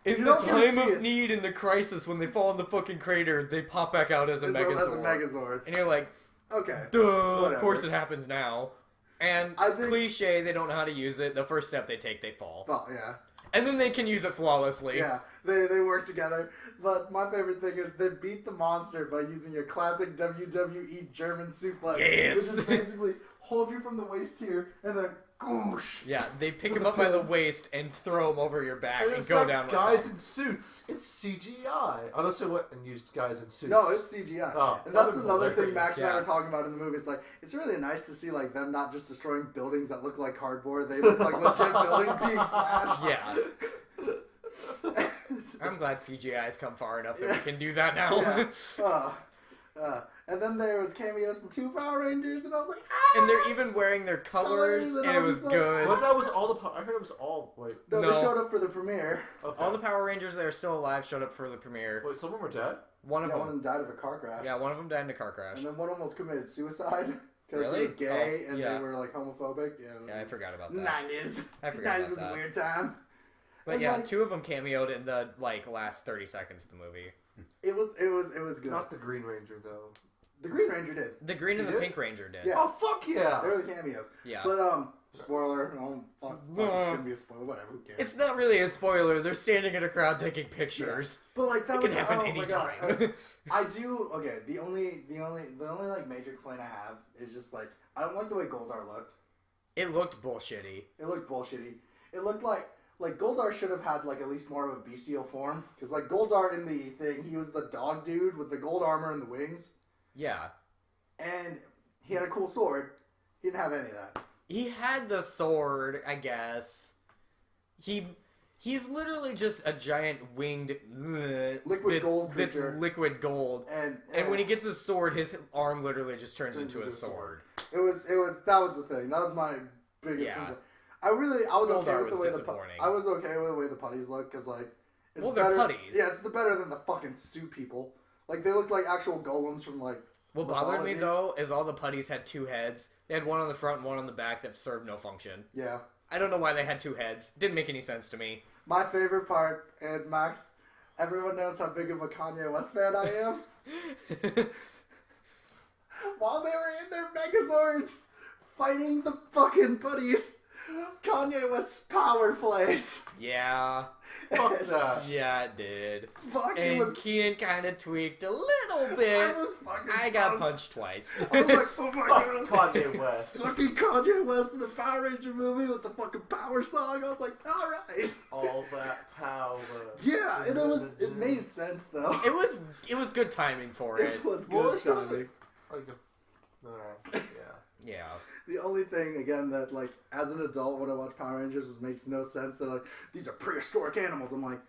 In the time of need, in the crisis, when they fall in the fucking crater, they pop back out as a Megazord. As a Megazord. And you're like, okay. duh, whatever. Of course it happens now. And cliche, they don't know how to use it. The first step they take, they fall. Well, yeah. And then they can use it flawlessly. Yeah, they work together. But my favorite thing is they beat the monster by using a classic WWE German suplex. Yes! Which is basically hold you from the waist here and then goosh. Yeah, they pick him up by the waist and throw him over your back and it's go like down. Guys in suits. It's CGI. Unless it went and used guys in suits. No, it's CGI. Oh, and that's another thing hilarious. Max and I were talking about in the movie. It's like, it's really nice to see like them not just destroying buildings that look like cardboard. They look like legit buildings being smashed. Yeah. I'm glad CGI has come far enough that we can do that now. Yeah. And then there was cameos from 2 Power Rangers, and I was like, ah! And they're even wearing their colors, and it was like, good. But that was all the. I heard it was all. Wait. No, they showed up for the premiere. Okay. All the Power Rangers that are still alive showed up for the premiere. Wait, some of them were dead? One of them died of a car crash. Yeah, one of them died in a car crash. And then one almost committed suicide because Really? he was gay and yeah. they were like homophobic. Yeah, I forgot about that. 90s. I forgot 90s about was that. a weird time. But And, yeah, like, 2 of them cameoed in the last 30 seconds of the movie. It was good. Not the Green Ranger, though. The Green Ranger did. The Green and the Pink Ranger did. Yeah. Oh, fuck yeah! They were the cameos. Yeah. But spoiler. Oh, fuck. It's gonna be a spoiler. Whatever. Who cares? It's not really a spoiler. They're standing in a crowd taking pictures. But like that It was can happen my anytime. gosh. I do. Okay. The only like major complaint I have is just like I don't like the way Goldar looked. It looked bullshitty. It looked bullshitty. It looked like Goldar should have had like at least more of a bestial form because like Goldar in the thing he was the dog dude with the gold armor and the wings. Yeah. And he had a cool sword. He didn't have any of that. He had the sword, I guess. He's literally just a giant winged Liquid gold that's creature. liquid gold. And when he gets his sword, his arm literally just turns into a sword. It was that was the thing. That was my biggest complaint. I was okay with the way I was okay with the way the putties look because like it's they're better, putties. Yeah, it's better than the fucking suit people. Like they look like actual golems from like. What bothered me though is all the putties had 2 heads. They had one on the front and one on the back that served no function. Yeah. I don't know why they had 2 heads. Didn't make any sense to me. My favorite part, and Max, everyone knows how big of a Kanye West fan I am. While they were in their Megazords fighting the fucking putties, Kanye West's power plays. Yeah. Fuck that. Yeah, it did. Fuck, and Kien kind of tweaked a little bit. I got punched twice. I was like, oh my god. Fuck Kanye West. Fucking Kanye West in a Power Ranger movie with the fucking power song. I was like, alright. All that power. Yeah, and it made sense though. It was good timing for it. It was good timing. Yeah. Yeah. The only thing, again, that, like, as an adult, when I watch Power Rangers, it makes no sense. They're like, these are prehistoric animals. I'm like,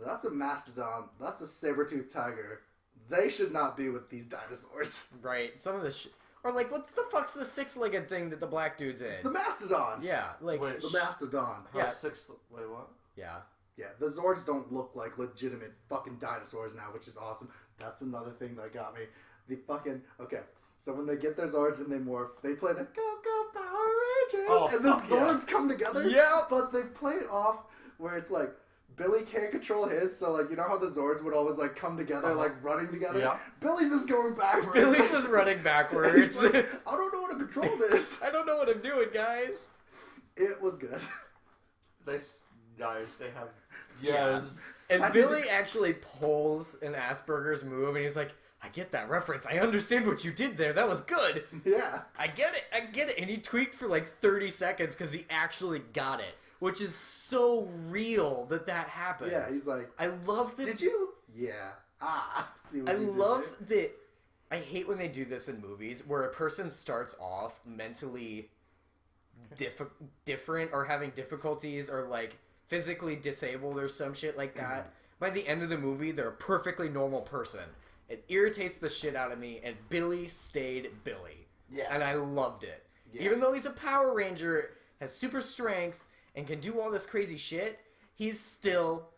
that's a mastodon. That's a saber-toothed tiger. They should not be with these dinosaurs. Right. Some of the or, like, what the fuck's the 6-legged thing that the black dude's in? The mastodon. Yeah, like... The mastodon. Wait, what? Yeah. Yeah, the Zords don't look like legitimate fucking dinosaurs now, which is awesome. That's another thing that got me. The fucking... Okay. So when they get their Zords and they morph, they play the Go Go Power Rangers, and the Zords come together. Yeah, but they play it off where it's like Billy can't control his, so like you know how the Zords would always like come together, like running together. Yeah. Billy's just going backwards. Billy's just running backwards. Like, I don't know how to control this. I don't know what I'm doing, guys. It was good. They have yes. And Billy actually pulls an Asperger's move, and he's like, I get that reference. I understand what you did there. That was good. Yeah. I get it. And he tweaked for like 30 seconds because he actually got it. which is so real that happens. Yeah, he's like, I love that. did you? Yeah. See what I you did love there? that. I hate when they do this in movies where a person starts off mentally different or having difficulties or like physically disabled or some shit like that. By the end of the movie, they're a perfectly normal person. It irritates the shit out of me, and Billy stayed Billy. Yes. And I loved it. Yes. Even though he's a Power Ranger, has super strength, and can do all this crazy shit, he's still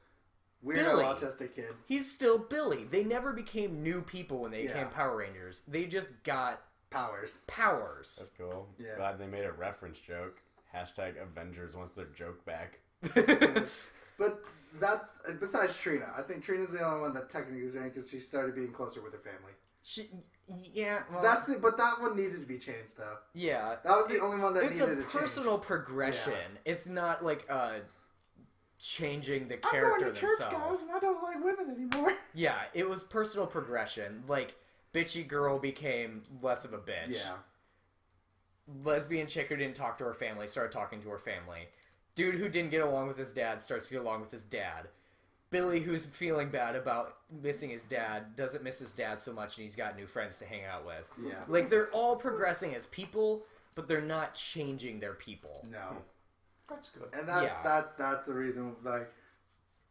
Weirdo Billy. autistic kid. He's still Billy. They never became new people when they became Yeah. Power Rangers. They just got Powers. powers. That's cool. Yeah. Glad they made a reference joke. Hashtag Avengers wants their joke back. But that's besides Trina. I think Trina's the only one that technically is because she started being closer with her family. Well, But that one needed to be changed though. yeah. That was the only one that It's needed a to personal change. progression. Yeah. It's not like changing the I'm character going to church, themselves. guys, and I don't like women anymore. Yeah, it was personal progression. Like bitchy girl became less of a bitch. Yeah. Lesbian chick who didn't talk to her family started talking to her family. Dude who didn't get along with his dad starts to get along with his dad. Billy, who's feeling bad about missing his dad, doesn't miss his dad so much, and he's got new friends to hang out with. Yeah. Like, they're all progressing as people, but they're not changing their people. No. That's good. And that's the reason, like,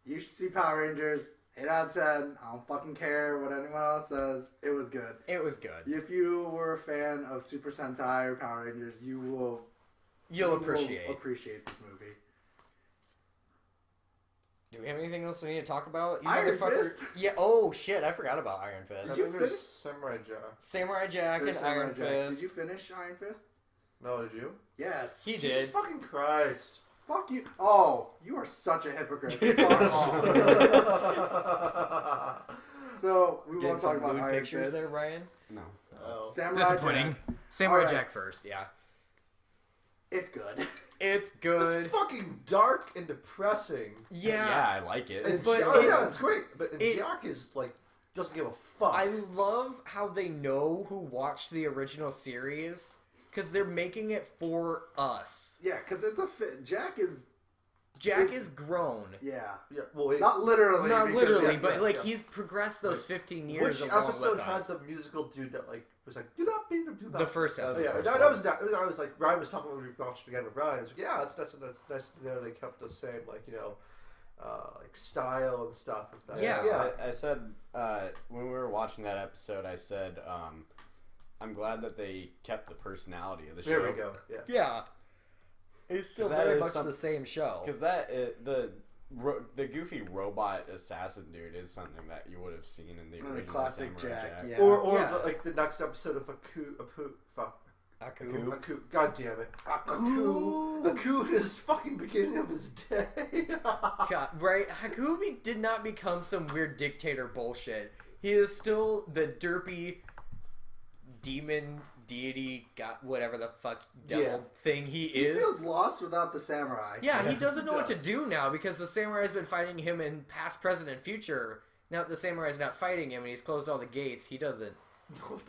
you should see Power Rangers, 8 out of 10, I don't fucking care what anyone else says, it was good. It was good. If you were a fan of Super Sentai or Power Rangers, you'll appreciate this movie. Do we have anything else we need to talk about? You Iron motherfucker. Fist? Yeah, oh shit, I forgot about Iron I Fist. you think there's finish- Samurai Jack. Samurai Jack There's and Samurai Iron Jack. Fist. Did you finish Iron Fist? No, did you? Yes. He Jesus did. fucking Christ. Fuck you. Oh, you are such a hypocrite. Fuck off. So, we Getting won't talk some about lewd Iron pictures Fist. there, Ryan? No. Oh. Samurai Disappointing. Jack. Samurai Alright. Jack first, yeah. It's good. It's good. It's fucking dark and depressing. Yeah, I like it. And But yeah, it's great. But it- Jack is like doesn't give a fuck. I love how they know who watched the original series because they're making it for us. Yeah, because it's a fit. Jack is grown. Yeah. Yeah, well, Not literally. Not because- literally, yes, but yes, like yes. he's progressed those 15 years which along episode with has us. the musical dude that like was like, do not be do The first Oh, episode. yeah, that was like Ryan was talking when we watched it again with Ryan. I was like, yeah, that's nice to know they kept the same like like style and stuff. With that. Yeah. I said when we were watching that episode, I said I'm glad that they kept the personality of the show. There we go. Yeah. Yeah. It's still 'Cause that very is much some- the same show. Because the goofy robot assassin dude is something that you would have seen in the In the original classic Samurai Jack, Jack. yeah. Or Yeah. like the next episode of Aku. God damn it. Aku. Aku is fucking beginning of his day. God, right? Hakubi did not become some weird dictator bullshit. He is still the derpy demon deity, god, whatever the fuck devil Yeah. thing he He is. feels lost without the samurai. Yeah, he Yeah, doesn't he know what to does. do now because the samurai's been fighting him in past, present, and future. Now that the samurai's not fighting him and he's closed all the gates, he doesn't.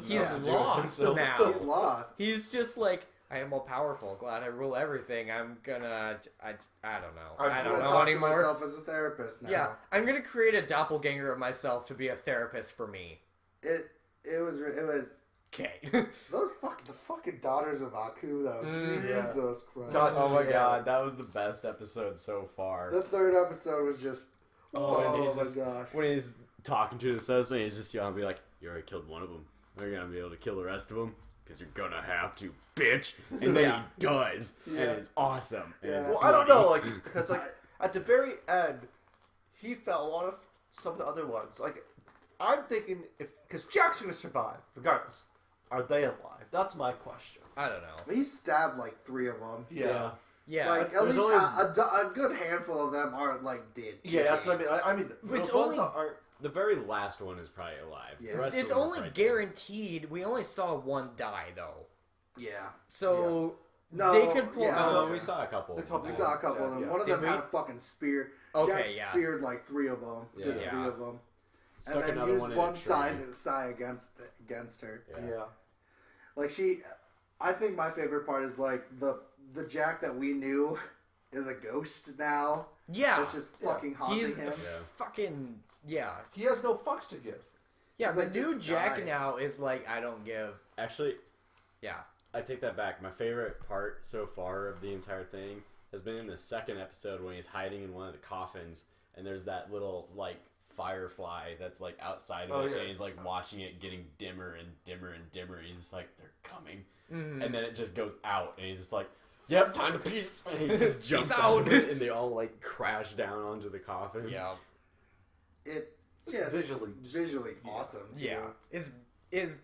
He's Yeah. lost He's now. He's lost. He's just like, I am all powerful. Glad I rule everything. I'm gonna. I don't know. I'm I I'm don't gonna know talk anymore. to myself as a therapist now. Yeah, I'm gonna create a doppelganger of myself to be a therapist for me. It was Okay. those the fucking daughters of Aku though. Mm. Jesus Christ. God Oh my damn. god, that was the best episode so far. The third episode was just and oh he's my just- gosh. When he's talking to the salesman, he's just gonna be like, "You already killed one of them. You're gonna be able to kill the rest of them because you're gonna have to, bitch." And then Yeah. he does, Yeah. and it's awesome. And it's Yeah. Well, I don't bloody. know, like, because, like, at the very end, he fell on some of the other ones. Like, I'm thinking, because Jack's going to survive, regardless. Are they alive? That's my question. I don't know. He stabbed like 3 of them. Yeah. Yeah. Like at There's least only- a good handful of them are like dead. Yeah, that's what I mean. I mean, It's those ones only- aren't. The very last one is probably alive. Yeah. The rest it's of them are only probably dead. guaranteed. We only saw one die though, Yeah. so No, they could pull yeah, out. No, we saw a couple. A couple. We saw a couple of them. Yeah. One of Did them we? had a fucking spear. Okay, Jack yeah. speared like 3 of them. Yeah. Did Yeah. 3 of them. Stuck And then another used one in one a tree. side against her. Yeah. Like I think my favorite part is like the Jack that we knew is a ghost now. Yeah. It's just fucking haunting He's him. fucking, yeah. He has no fucks to give. Yeah, He's the like, new just Jack die. now is like, I don't give. Actually, Yeah. I take that back. My favorite part so far of the entire thing has been in the second episode when he's hiding in one of the coffins, and there's that little like firefly that's like outside of it, and he's like watching it getting dimmer and dimmer and dimmer. And he's just like, they're coming, and then it just goes out, and he's just like, "Yep, time to peace." And he just jumps out, and they all like crash down onto the coffin. Yeah. It just visually awesome. Too. Yeah. It's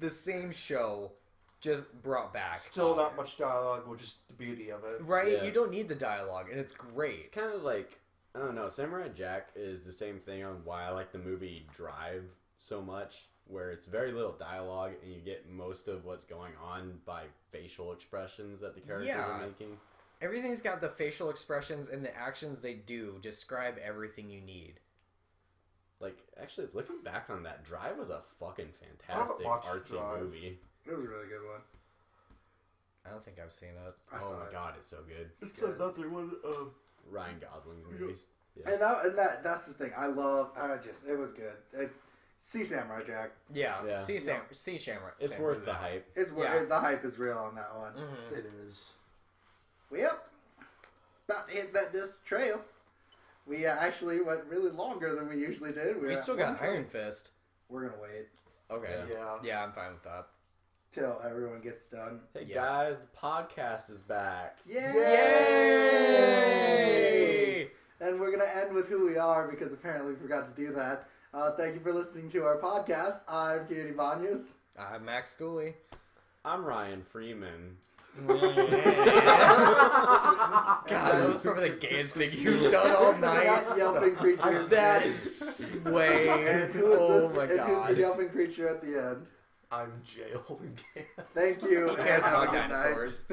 the same show, just brought back. Still not much dialogue, which is the beauty of it. Right? Yeah. You don't need the dialogue, and it's great. It's kind of like, I don't know, Samurai Jack is the same thing on why I like the movie Drive so much, where it's very little dialogue and you get most of what's going on by facial expressions that the characters are making. Everything's got the facial expressions and the actions they do describe everything you need. Like, actually, looking back on that, Drive was a fucking I haven't fantastic watched artsy Drive. movie. It was a really good one. I don't think I've seen it. I Oh saw my it. god, it's so good. It's another one of... Ryan Gosling's movies. Yeah. And that's the thing. It was good. See Samurai Jack. Yeah. Yeah. See Shamrock. It's worth the hype. It's Yeah. the hype is real on that one. It is. Well, it's about to hit that disc trail. We actually went really longer than we usually did. We We're still at got 120. Iron Fist. We're gonna wait Okay. Yeah. Yeah, I'm fine with that. till everyone gets done. Hey Yeah. guys, the podcast is back. Yay! And we're gonna end with who we are because apparently we forgot to do that. Thank you for listening to our podcast. I'm Kien Ibanez. I'm Max Schooley. I'm Ryan Freeman. God, that was probably the gayest thing you've done all We night. got yelping creatures. That's way. And who is Oh this? my and who's god. the yelping creature at the end? I'm jail again. Thank you. Who cares and have about a good night. dinosaurs?